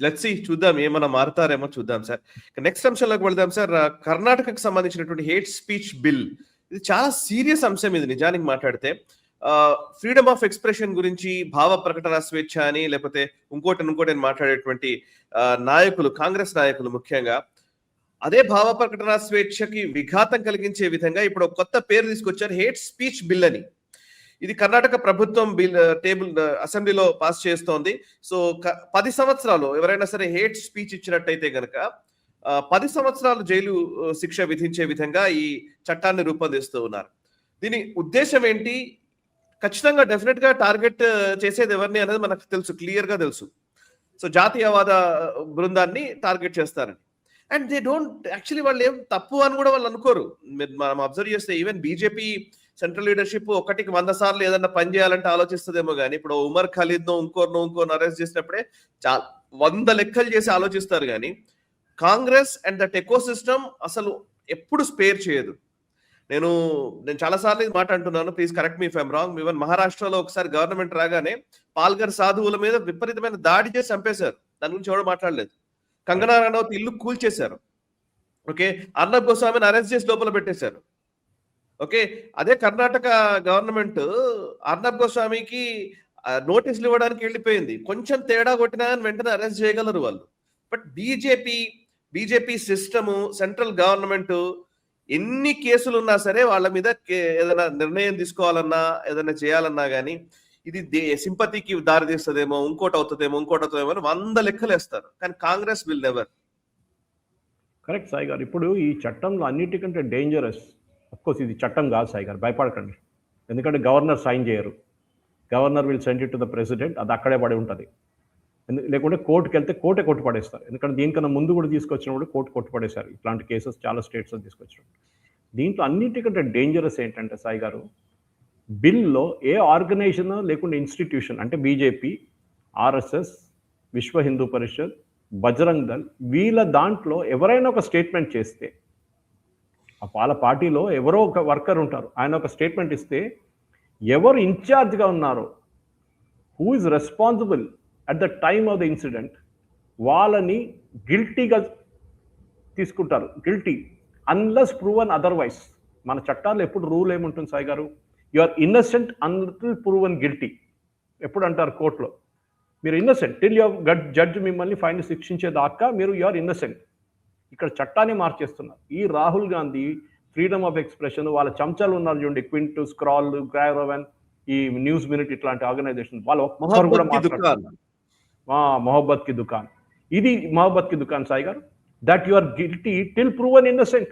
let's see, చూద్దాం ఏమైనా మారుతారేమో చూద్దాం సార్. నెక్స్ట్ అంశంలోకి వెళ్దాం సార్. కర్ణాటకకు సంబంధించినటువంటి హేట్ స్పీచ్ బిల్, ఇది చాలా సీరియస్ అంశం. ఇది నిజానికి మాట్లాడితే ఫ్రీడమ్ ఆఫ్ ఎక్స్ప్రెషన్ గురించి, భావ ప్రకటన స్వేచ్ఛ అని, లేకపోతే ఇంకోటి మాట్లాడేటువంటి నాయకులు, కాంగ్రెస్ నాయకులు ముఖ్యంగా అదే భావ ప్రకటన స్వేచ్ఛకి విఘాతం కలిగించే విధంగా ఇప్పుడు ఒక కొత్త పేరు తీసుకొచ్చారు, హేట్ స్పీచ్ బిల్ అని. ఇది కర్ణాటక ప్రభుత్వం బిల్ అసెంబ్లీలో పాస్ చేస్తోంది. సో 10 సంవత్సరాలు ఎవరైనా సరే హేట్ స్పీచ్ ఇచ్చినట్టయితే గనక 10 సంవత్సరాలు జైలు శిక్ష విధించే విధంగా ఈ చట్టాన్ని రూపొందిస్తూ ఉన్నారు. దీని ఉద్దేశం ఏంటి? ఖచ్చితంగా డెఫినెట్ గా టార్గెట్ చేసేది ఎవరిని అనేది మనకు తెలుసు, క్లియర్ గా తెలుసు. సో జాతీయవాద బృందాన్ని టార్గెట్ చేస్తారని. అండ్ దే డోంట్ యాక్చువల్లీ వాళ్ళు ఏం తప్పు అని కూడా వాళ్ళు అనుకోరు. మనం అబ్జర్వ్ చేస్తే ఈవెన్ బీజేపీ సెంట్రల్ లీడర్షిప్ ఒకటికి 100 సార్లు ఏదన్నా పని చేయాలంటే ఆలోచిస్తుందేమో కానీ ఇప్పుడు ఉమర్ ఖలీద్ ఇంకోరినో అరెస్ట్ చేసినప్పుడే చాలా 100 లెక్కలు చేసి ఆలోచిస్తారు కానీ Congress and that eco system అసలు ఎప్పుడు స్పేర్ చేయదు. నేను చాలా సార్లు ఇది మాట అంటున్నాను, please correct me if I'm wrong. Even మహారాష్ట్రలో ఒకసారి గవర్నమెంట్ రాగానే పాల్ఘర్ సాధువుల మీద విపరీతమైన దాడి చేసి చంపేశారు. దాని గురించి ఎవరు మాట్లాడలేదు. కంగనా రనౌత్ ఇల్లు కూల్చేశారు. ఓకే, అర్నబ్ గోస్వామిని అరెస్ట్ చేసి లోపల పెట్టేశారు. ఓకే, అదే కర్ణాటక గవర్నమెంట్ అర్నబ్ గోస్వామికి నోటీసులు ఇవ్వడానికి వెళ్ళిపోయింది. కొంచెం తేడా కొట్టినా వెంటనే అరెస్ట్ చేయగలరు వాళ్ళు. But BJP system, central government ఎన్ని కేసులు ఉన్నా సరే వాళ్ళ మీద ఏదైనా నిర్ణయం తీసుకోవాలన్నా ఏదైనా చేయాలన్నా కానీ ఇది సింపతికి దారి తీస్తుందేమో, ఇంకోటి అవుతుందేమో అని 100 లెక్కలు వేస్తారు. కానీ Congress will never. Correct Sai గారు. ఇప్పుడు ఈ చట్టంలో అన్నిటికంటే డేంజరస్, అఫ్కోర్స్ ఇది చట్టం కాదు సాయి గారు, భయపడకండి. ఎందుకంటే గవర్నర్ సైన్ చేయరు. Governor will send it to the president, అది అక్కడే పడి ఉంటుంది. లేకుంటే కోర్టుకి వెళ్తే కోర్టే కొట్టు పడేస్తారు. ఎందుకంటే దీనికన్నా ముందు కూడా తీసుకొచ్చినప్పుడు కోర్టు కొట్టు పడేశారు. ఇట్లాంటి కేసెస్ చాలా స్టేట్స్లో తీసుకొచ్చినప్పుడు. దీంట్లో అన్నిటికంటే డేంజరస్ ఏంటంటే సాయి గారు, బిల్లో ఏ ఆర్గనైజేషన్ లేకుంటే ఇన్స్టిట్యూషన్ అంటే బీజేపీ, ఆర్ఎస్ఎస్, విశ్వ హిందూ పరిషత్, బజరంగ్ దళ్, వీళ్ళ దాంట్లో ఎవరైనా ఒక స్టేట్మెంట్ చేస్తే, వాళ్ళ పార్టీలో ఎవరో ఒక వర్కర్ ఉంటారు, ఆయన ఒక స్టేట్మెంట్ ఇస్తే ఎవరు ఇన్ఛార్జ్గా ఉన్నారో, who is responsible at the time of the incident, వాళ్ళని గిల్టీగా తీసుకుంటారు. Guilty unless proven otherwise. మన చట్టాల్లో ఎప్పుడు రూల్ ఏముంటుంది సాయి గారు, you are innocent until proven guilty. ఎప్పుడు అంటారు కోర్టులో, మీరు ఇన్నసెంట్ టిల్ యు జడ్జ్ మిమ్మల్ని ఫైన్ శిక్షించేదాకా మీరు యు ఆర్ ఇన్నసెంట్. ఇక్కడ చట్టాన్ని మార్చేస్తున్నారు. ఈ Rahul Gandhi freedom of expression, వాళ్ళ చంచాలు ఉన్నారు చూడండి, క్వింట్, స్క్రాల్, గ్రారోవెన్, ఈ న్యూస్ మినిట్, ఇట్లాంటి ఆర్గనైజేషన్, వాళ్ళు ఒక్కరు కూడా మాట్లాడుతున్నారు. మొహబ్బత్ కి దుకాన్, ఇది మొహబ్బత్ కి దుకాన్ Sai garu. That you are guilty till proven innocent.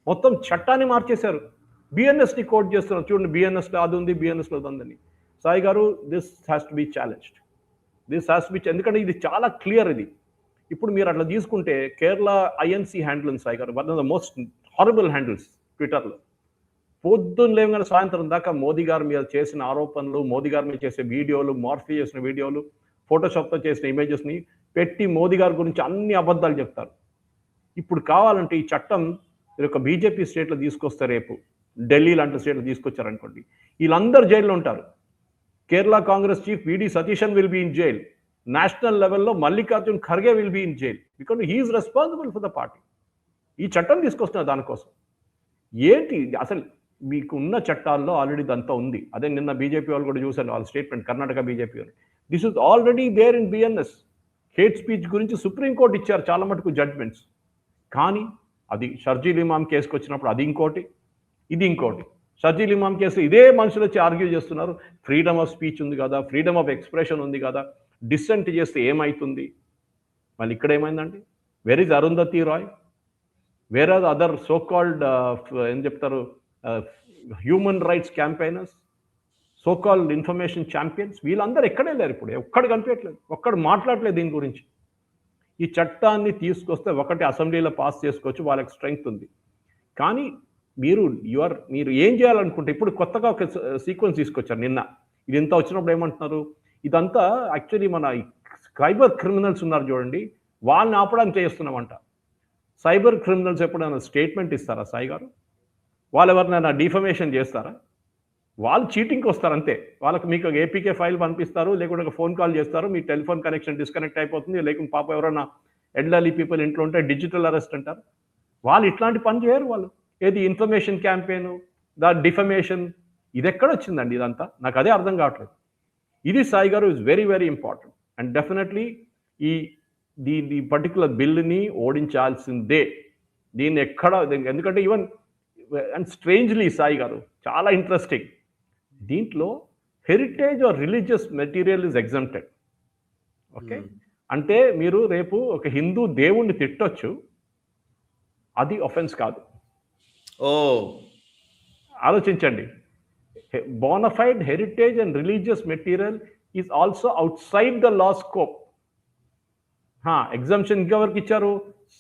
మొత్తం చట్టాన్ని మార్చేశారు. బిఎన్ఎస్ని కోట్ చేస్తున్నారు చూడండి, బిఎన్ఎస్లో అది ఉంది, బిఎన్ఎస్లో అది ఉందని. సాయి గారు, this has to be challenged. ఎందుకంటే ఇది చాలా క్లియర్. ఇది ఇప్పుడు మీరు అట్లా తీసుకుంటే కేరళ ఐఎన్సీ హ్యాండిల్ ఉంది సాయి గారు, one of the most horrible handles ట్విట్టర్లో. పొద్దున్న లేవగానే సాయంత్రం దాకా మోదీ గారి మీద చేసిన ఆరోపణలు, మోదీ గారి మీద చేసే వీడియోలు, మార్ఫీ చేసిన వీడియోలు, ఫోటోషాప్తో చేసిన ఇమేజెస్ని పెట్టి మోదీ గారి గురించి అన్ని అబద్ధాలు చెప్తారు. ఇప్పుడు కావాలంటే ఈ చట్టం ఒక బీజేపీ స్టేట్లో తీసుకొస్తే, రేపు ఢిల్లీ లాంటి స్టేట్లో తీసుకొచ్చారనుకోండి, వీళ్ళందరూ జైల్లో ఉంటారు. Kerala Congress chief VD Satheesan will be in jail. National లెవెల్లో Mallikarjun Kharge will be in jail because he is responsible for the party. ఈ చట్టం తీసుకొస్తున్నారు దానికోసం. ఏంటి అసలు, మీకు ఉన్న చట్టాల్లో ఆల్రెడీ ఇదంతా ఉంది. అదే నిన్న బీజేపీ వాళ్ళు కూడా చూశాను, వాళ్ళ స్టేట్మెంట్, కర్ణాటక బీజేపీ వాళ్ళు, this is already there in BNS. Hate speech గురించి సుప్రీంకోర్టు ఇచ్చారు చాలా మటుకు జడ్జ్మెంట్స్. కానీ అది షర్జీల్ ఇమామ్ కేసుకు వచ్చినప్పుడు అది ఇంకోటి, ఇది ఇంకోటి. షర్జీల్ ఇమామ్ కేసు ఇదే మనుషులు వచ్చి ఆర్గ్యూ చేస్తున్నారు, ఫ్రీడమ్ ఆఫ్ స్పీచ్ ఉంది కదా, ఫ్రీడమ్ ఆఫ్ ఎక్స్ప్రెషన్ ఉంది కదా, డిస్సెంట్ చేస్తే ఏమవుతుంది. మళ్ళీ ఇక్కడ ఏమైందండి, where is Arundhati Roy, where are other so called ఏం చెప్తారు, human rights campaigners, so called information champions, వీళ్ళందరూ ఎక్కడే లేరు. ఇప్పుడు ఒక్కడు కనిపించట్లేదు, ఒక్కడు మాట్లాడలేదు దీని గురించి. ఈ చట్టాన్ని తీసుకొస్తే ఒకటి అసెంబ్లీలో పాస్ చేసుకోవచ్చు, వాళ్ళకి స్ట్రెంగ్త్ ఉంది. కానీ మీరు ఏం చేయాలనుకుంటే, ఇప్పుడు కొత్తగా ఒక సీక్వెన్స్ తీసుకొచ్చారు నిన్న. ఇది ఇంత వచ్చినప్పుడు ఏమంటున్నారు, ఇదంతా యాక్చువల్లీ మన సైబర్ క్రిమినల్స్ ఉన్నారు చూడండి, వాళ్ళని ఆపడానికి చేస్తున్నామంట. సైబర్ క్రిమినల్స్ ఎప్పుడైనా స్టేట్మెంట్ ఇస్తారా సాయి గారు? వాళ్ళు ఎవరినైనా డిఫమేషన్ చేస్తారా? వాళ్ళు చీటింగ్కి వస్తారు అంతే. వాళ్ళకి మీకు ఏపీకే ఫైల్ పంపిస్తారు, లేకుంటే ఒక ఫోన్ కాల్ చేస్తారు, మీ టెలిఫోన్ కనెక్షన్ డిస్కనెక్ట్ అయిపోతుంది, లేకుంటే పాప ఎవరైనా ఎల్డర్లీ పీపుల్ ఇంట్లో ఉంటే డిజిటల్ అరెస్ట్ అంటారు. వాళ్ళు ఇట్లాంటి పని చేయరు. వాళ్ళు ఏది ఇన్ఫర్మేషన్ క్యాంపెయిన్, డిఫమేషన్, ఇది ఎక్కడొచ్చిందండి ఇదంతా? నాకు అదే అర్థం కావట్లేదు. ఇది సాయి గారు is very very important. And definitely ఈ పర్టికులర్ బిల్లుని ఓడించాల్సిందే. దీన్ని ఎక్కడ, ఎందుకంటే even and strangely Sai garu చాలా ఇంట్రెస్టింగ్, దీంట్లో heritage or religious material is exempted. Okay, అంటే మీరు రేపు ఒక హిందూ దేవుణ్ణి తిట్టొచ్చు, అది ఒఫెన్స్ కాదు. ఆలోచించండి. Bonafide heritage and religious material is also outside the law scope. Exemption ఇంకెవరికి ఇచ్చారు?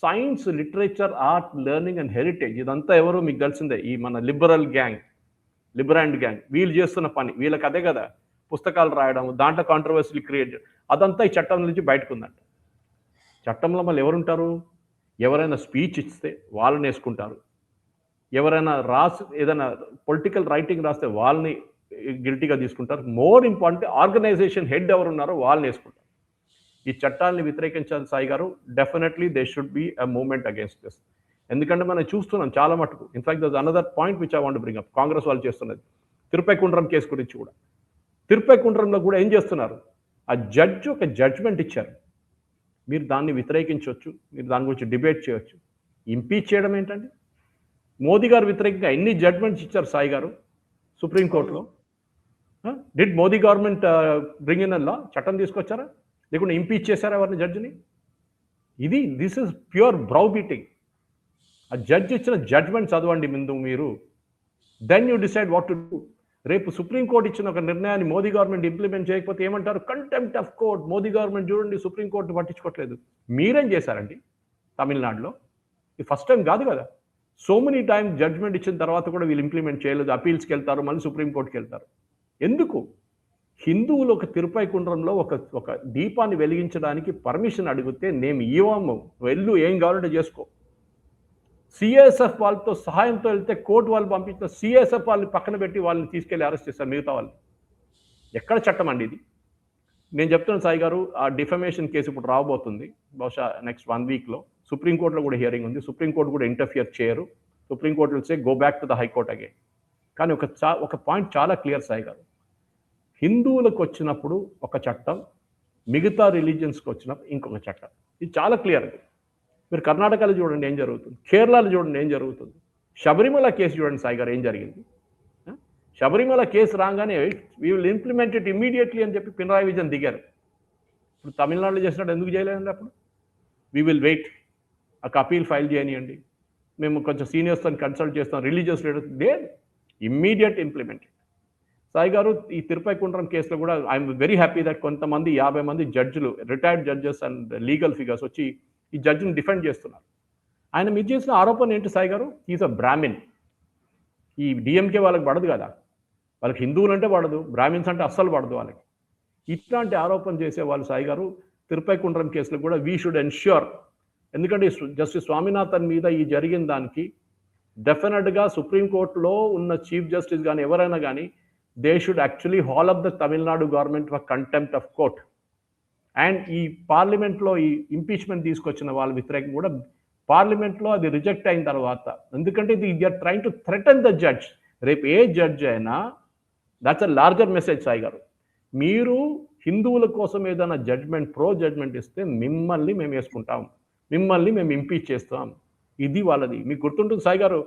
Science, literature, art, learning and heritage. ఇదంతా ఎవరు మీకు తెలిసిందే, ఈ మన లిబరాండ్ గ్యాంగ్ వీళ్ళు చేస్తున్న పని. వీళ్ళకి అదే కదా, పుస్తకాలు రాయడం, దాంట్లో కాంట్రవర్సీలు క్రియేట్, అదంతా ఈ చట్టం నుంచి బయటకు ఉందంట. చట్టంలో మళ్ళీ ఎవరుంటారు? ఎవరైనా స్పీచ్ ఇస్తే వాళ్ళని వేసుకుంటారు, ఎవరైనా ఏదైనా పొలిటికల్ రైటింగ్ రాస్తే వాళ్ళని గిల్టీగా తీసుకుంటారు. మోర్ ఇంపార్టెంట్, ఆర్గనైజేషన్ హెడ్ ఎవరు ఉన్నారో వాళ్ళని వేసుకుంటారు. ఈ చట్టాన్ని వ్యతిరేకించాలి Sai garu. Definitely they should be a movement against this. ఎందుకంటే మనం చూస్తున్నాం చాలా మటుకు. In fact this another point which I want bring up. Congress వాళ్ళు చేస్తున్నది తిరుపతి కుండ్రం కేసు గురించి కూడా. తిరుపతి కుండ్రంలో కూడా ఏం చేస్తున్నారు? ఆ జడ్జ్ ఒక జడ్జ్మెంట్ ఇచ్చారు, మీరు దాన్ని వ్యతిరేకించవచ్చు, మీరు దాని గురించి డిబేట్ చేయొచ్చు. ఇంపీచ్ చేయడం ఏంటండి? మోదీ గారు వ్యతిరేకంగా ఎన్ని జడ్జ్మెంట్స్ ఇచ్చారు సాయి గారు సుప్రీంకోర్టులో? Did Modi government bring in law, చట్టం తీసుకొచ్చారా? లేకుంటే ఇంపీచ్ చేశారా ఎవరిని జడ్జిని? This is pure browbeating. ఆ జడ్జ్ ఇచ్చిన జడ్జ్మెంట్ చదవండి ముందు మీరు, then you decide what to do. రేపు సుప్రీంకోర్టు ఇచ్చిన ఒక నిర్ణయాన్ని మోదీ గవర్నమెంట్ ఇంప్లిమెంట్ చేయకపోతే ఏమంటారు? Contempt of court. Modi government చూడండి సుప్రీంకోర్టు పట్టించుకోవట్లేదు. మీరేం చేశారండి తమిళనాడులో? ఇది ఫస్ట్ టైం కాదు కదా. సో మెనీ టైమ్స్ జడ్జ్మెంట్ ఇచ్చిన తర్వాత కూడా వీళ్ళు ఇంప్లిమెంట్ చేయలేదు. అపీల్స్కి వెళ్తారు, మళ్ళీ సుప్రీంకోర్టుకి వెళ్తారు. ఎందుకు? హిందువులు ఒక తిరుపతి కుండ్రంలో ఒక దీపాన్ని వెలిగించడానికి పర్మిషన్ అడిగితే మేము ఇవ్వము, వెళ్ళు ఏం కావాలంటే చేసుకో. సిఎస్ఎఫ్ వాళ్ళతో సహాయంతో వెళ్తే కోర్టు వాళ్ళు పంపించిన సిఎస్ఎఫ్ వాళ్ళని పక్కన పెట్టి వాళ్ళని తీసుకెళ్లి అరెస్ట్ చేస్తారు మిగతా వాళ్ళు. ఎక్కడ చట్టం అండి ఇది? నేను చెప్తున్నాను సాయి గారు, ఆ డిఫమేషన్ కేసు ఇప్పుడు రాబోతుంది బహుశా నెక్స్ట్ 1 వీక్లో. సుప్రీంకోర్టులో కూడా హియరింగ్ ఉంది. సుప్రీంకోర్టు కూడా ఇంటర్ఫియర్ చేయరు. Supreme court will say go back to the high court again. కానీ ఒక పాయింట్ చాలా క్లియర్ సాయి గారు, హిందువులకు వచ్చినప్పుడు ఒక చట్టం, మిగతా రిలీజియన్స్కి వచ్చినప్పుడు ఇంకొక చట్టం. ఇది చాలా క్లియర్. మీరు కర్ణాటకలో చూడండి ఏం జరుగుతుంది, కేరళలో చూడండి ఏం జరుగుతుంది, శబరిమల కేసు చూడండి సాయి గారు ఏం జరిగింది. శబరిమల కేసు రాగానే we will implement it immediately అని చెప్పి పినరాయి విజయన్ దిగారు. ఇప్పుడు తమిళనాడులో చేసినట్టు ఎందుకు చేయలేదండి? అప్పుడు వీ విల్ వెయిట్, ఒక అపీల్ ఫైల్ చేయనియండి, మేము కొంచెం సీనియర్స్తో కన్సల్ట్ చేస్తాం, religious leaders, they immediate implement. Sai గారు ఈ తిరుపతి కుండ్రం కేసులో కూడా ఐఎమ్ వెరీ హ్యాపీ దట్ కొంతమంది 50 మంది జడ్జిలు, retired judges and legal figures వచ్చి ఈ జడ్జిని డిఫెండ్ చేస్తున్నారు. ఆయన మీరు చేసిన ఆరోపణ ఏంటి సాయి గారు? Is a Brahmin. ఈ డిఎంకే వాళ్ళకి పడదు కదా, వాళ్ళకి హిందువులు అంటే పడదు, బ్రాహ్మిన్స్ అంటే అస్సలు పడదు వాళ్ళకి. ఇట్లాంటి ఆరోపణ చేసే వాళ్ళు సాయి గారు తిరుపతి కుండ్రం కేసులో కూడా వీ షుడ్ ఎన్ష్యూర్. ఎందుకంటే జస్టిస్ స్వామినాథన్ మీద ఈ జరిగిన దానికి డెఫినెట్గా సుప్రీంకోర్టులో ఉన్న చీఫ్ జస్టిస్ కానీ ఎవరైనా కానీ they should actually haul up the Tamil Nadu government for contempt of court. And ఈ పార్లమెంట్లో ఈ ఇంపీచ్మెంట్ తీసుకొచ్చిన వాళ్ళ వ్యతిరేకంగా కూడా పార్లమెంట్లో అది రిజెక్ట్ అయిన తర్వాత, ఎందుకంటే ఇది they are trying to threaten the judge. రేపు ఏ జడ్జ్ అయినా, that's a larger message Sai garu. మీరు హిందువుల కోసం ఏదైనా ప్రో జడ్జ్మెంట్ ఇస్తే మిమ్మల్ని మేము వేసుకుంటాం, మిమ్మల్ని మేము ఇంపీచ్ చేస్తాం. ఇది వాళ్ళది. మీకు గుర్తుంటుంది సాయి గారు,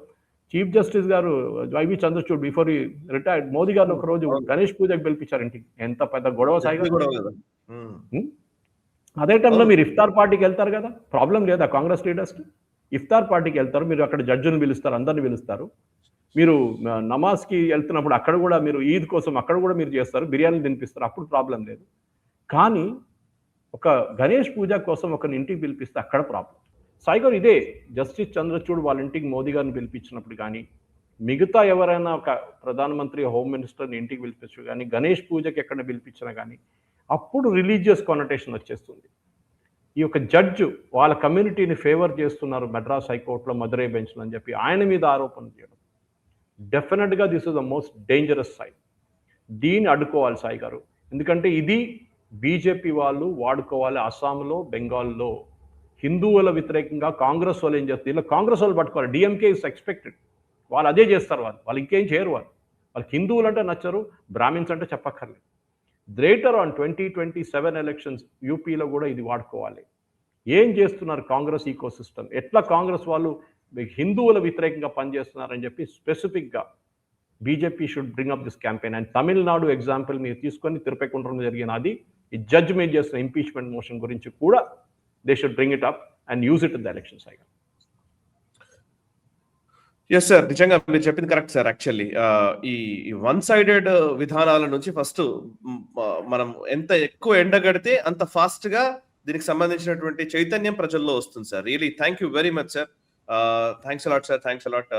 చీఫ్ జస్టిస్ గారు వైవి చంద్రచూడ్ బిఫోర్ ఈ రిటైర్డ్, మోదీ గారిని ఒక రోజు గణేష్ పూజకు పిలిపించారు ఇంటికి. ఎంత పెద్ద గొడవ సాయి గారు. అదే టైంలో మీరు ఇఫ్తార్ పార్టీకి వెళ్తారు కదా, ప్రాబ్లం లేదా కాంగ్రెస్ లీడర్స్కి? ఇఫ్తార్ పార్టీకి వెళ్తారు మీరు, అక్కడ జడ్జిని పిలుస్తారు, అందరిని పిలుస్తారు. మీరు నమాజ్కి వెళ్తున్నప్పుడు అక్కడ కూడా మీరు ఈద్ కోసం అక్కడ కూడా మీరు చేస్తారు, బిర్యానీ తినిపిస్తారు, అప్పుడు ప్రాబ్లం లేదు. కానీ ఒక గణేష్ పూజ కోసం ఒకరిని ఇంటికి పిలిపిస్తే అక్కడ ప్రాబ్లం. సాయి గారు ఇదే జస్టిస్ చంద్రచూడ్ వాళ్ళ ఇంటికి మోదీ గారిని పిలిపించినప్పుడు కానీ, మిగతా ఎవరైనా ఒక ప్రధానమంత్రి, హోమ్ మినిస్టర్ని ఇంటికి పిలిపించు కానీ, గణేష్ పూజకి ఎక్కడ పిలిపించినా కానీ అప్పుడు రిలీజియస్ కానటేషన్ వచ్చేస్తుంది. ఈ యొక్క జడ్జు వాళ్ళ కమ్యూనిటీని ఫేవర్ చేస్తున్నారు మద్రాస్ హైకోర్టులో, మదురై బెంచ్లో అని చెప్పి ఆయన మీద ఆరోపణ చేయడం, డెఫినెట్గా this is the most dangerous side. దీన్ని అడ్డుకోవాలి సాయి గారు. ఎందుకంటే ఇది బీజేపీ వాళ్ళు వాడుకోవాలి. అస్సాంలో, బెంగాల్లో హిందువుల వ్యతిరేకంగా కాంగ్రెస్ వాళ్ళు ఏం చేస్తారు, ఇలా కాంగ్రెస్ వాళ్ళు పట్టుకోవాలి. డిఎంకే ఇస్ ఎక్స్పెక్టెడ్, వాళ్ళు అదే చేస్తారు. వాళ్ళు ఇంకేం చేయరు. వాళ్ళకి హిందువులు అంటే నచ్చరు, బ్రాహ్మిన్స్ అంటే చెప్పక్కర్లేదు. లేటర్ ఆన్ 2027 ఎలక్షన్స్ యూపీలో కూడా ఇది వాడుకోవాలి. ఏం చేస్తున్నారు కాంగ్రెస్ ఈకో సిస్టమ్, ఎట్లా కాంగ్రెస్ వాళ్ళు హిందువుల వ్యతిరేకంగా పనిచేస్తున్నారని చెప్పి స్పెసిఫిక్గా BJP should bring up this campaign. And Tamil Nadu example మీరు తీసుకొని తిరుపతి కుండ్రంలో జరిగిన అది, ఈ జడ్జ్ మీద చేస్తున్న ఇంపీచ్మెంట్ మోషన్ గురించి కూడా they should bring it up and use it in the election cycle. Yes sir, నిజంగా మీరు చెప్పింది కరెక్ట్ సార్. యాక్చువల్లీ ఈ వన్ సైడెడ్ విధానాల నుంచి ఫస్ట్ మనం ఎంత ఎక్కువ ఎండగడితే అంత ఫాస్ట్ గా దీనికి సంబంధించినటువంటి చైతన్యం ప్రజల్లో వస్తుంది sir. Really thank you very much sir. Thanks a lot sir. Thanks a lot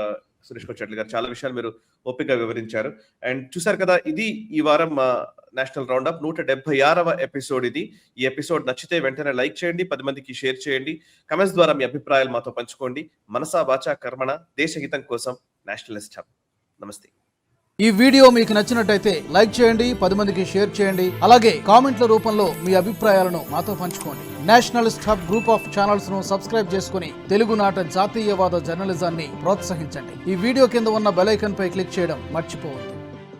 Suresh Kochetla గారు. చాలా విషయాలు మీరు ఓపికగా వివరించారు. అండ్ చూసారు కదా, ఇది ఈ వారం నేషనల్ రౌండ్ అప్ 176వ ఎపిసోడ్ ఇది. ఈ ఎపిసోడ్ నచ్చితే వెంటనే లైక్ చేయండి, 10 మందికి షేర్ చేయండి, కమెంట్స్ ద్వారా మీ అభిప్రాయాలు మాతో పంచుకోండి. మనసా వాచా కర్మణ, దేశహితం కోసం నేషనలిస్ట్ హబ్. నమస్తే. ఈ వీడియో మీకు నచ్చినట్టయితే లైక్ చేయండి, 10 మందికి షేర్ చేయండి, అలాగే కామెంట్ల రూపంలో మీ అభిప్రాయాలను మాతో పంచుకోండి. Nationalist hub group of channels ను సబ్స్క్రైబ్ చేసుకుని తెలుగునాట జాతీయవాద జర్నలిజాన్ని ప్రోత్సహించండి. ఈ వీడియో కింద ఉన్న బెల్ ఐకాన్ పై క్లిక్ చేయడం మర్చిపోవద్దు.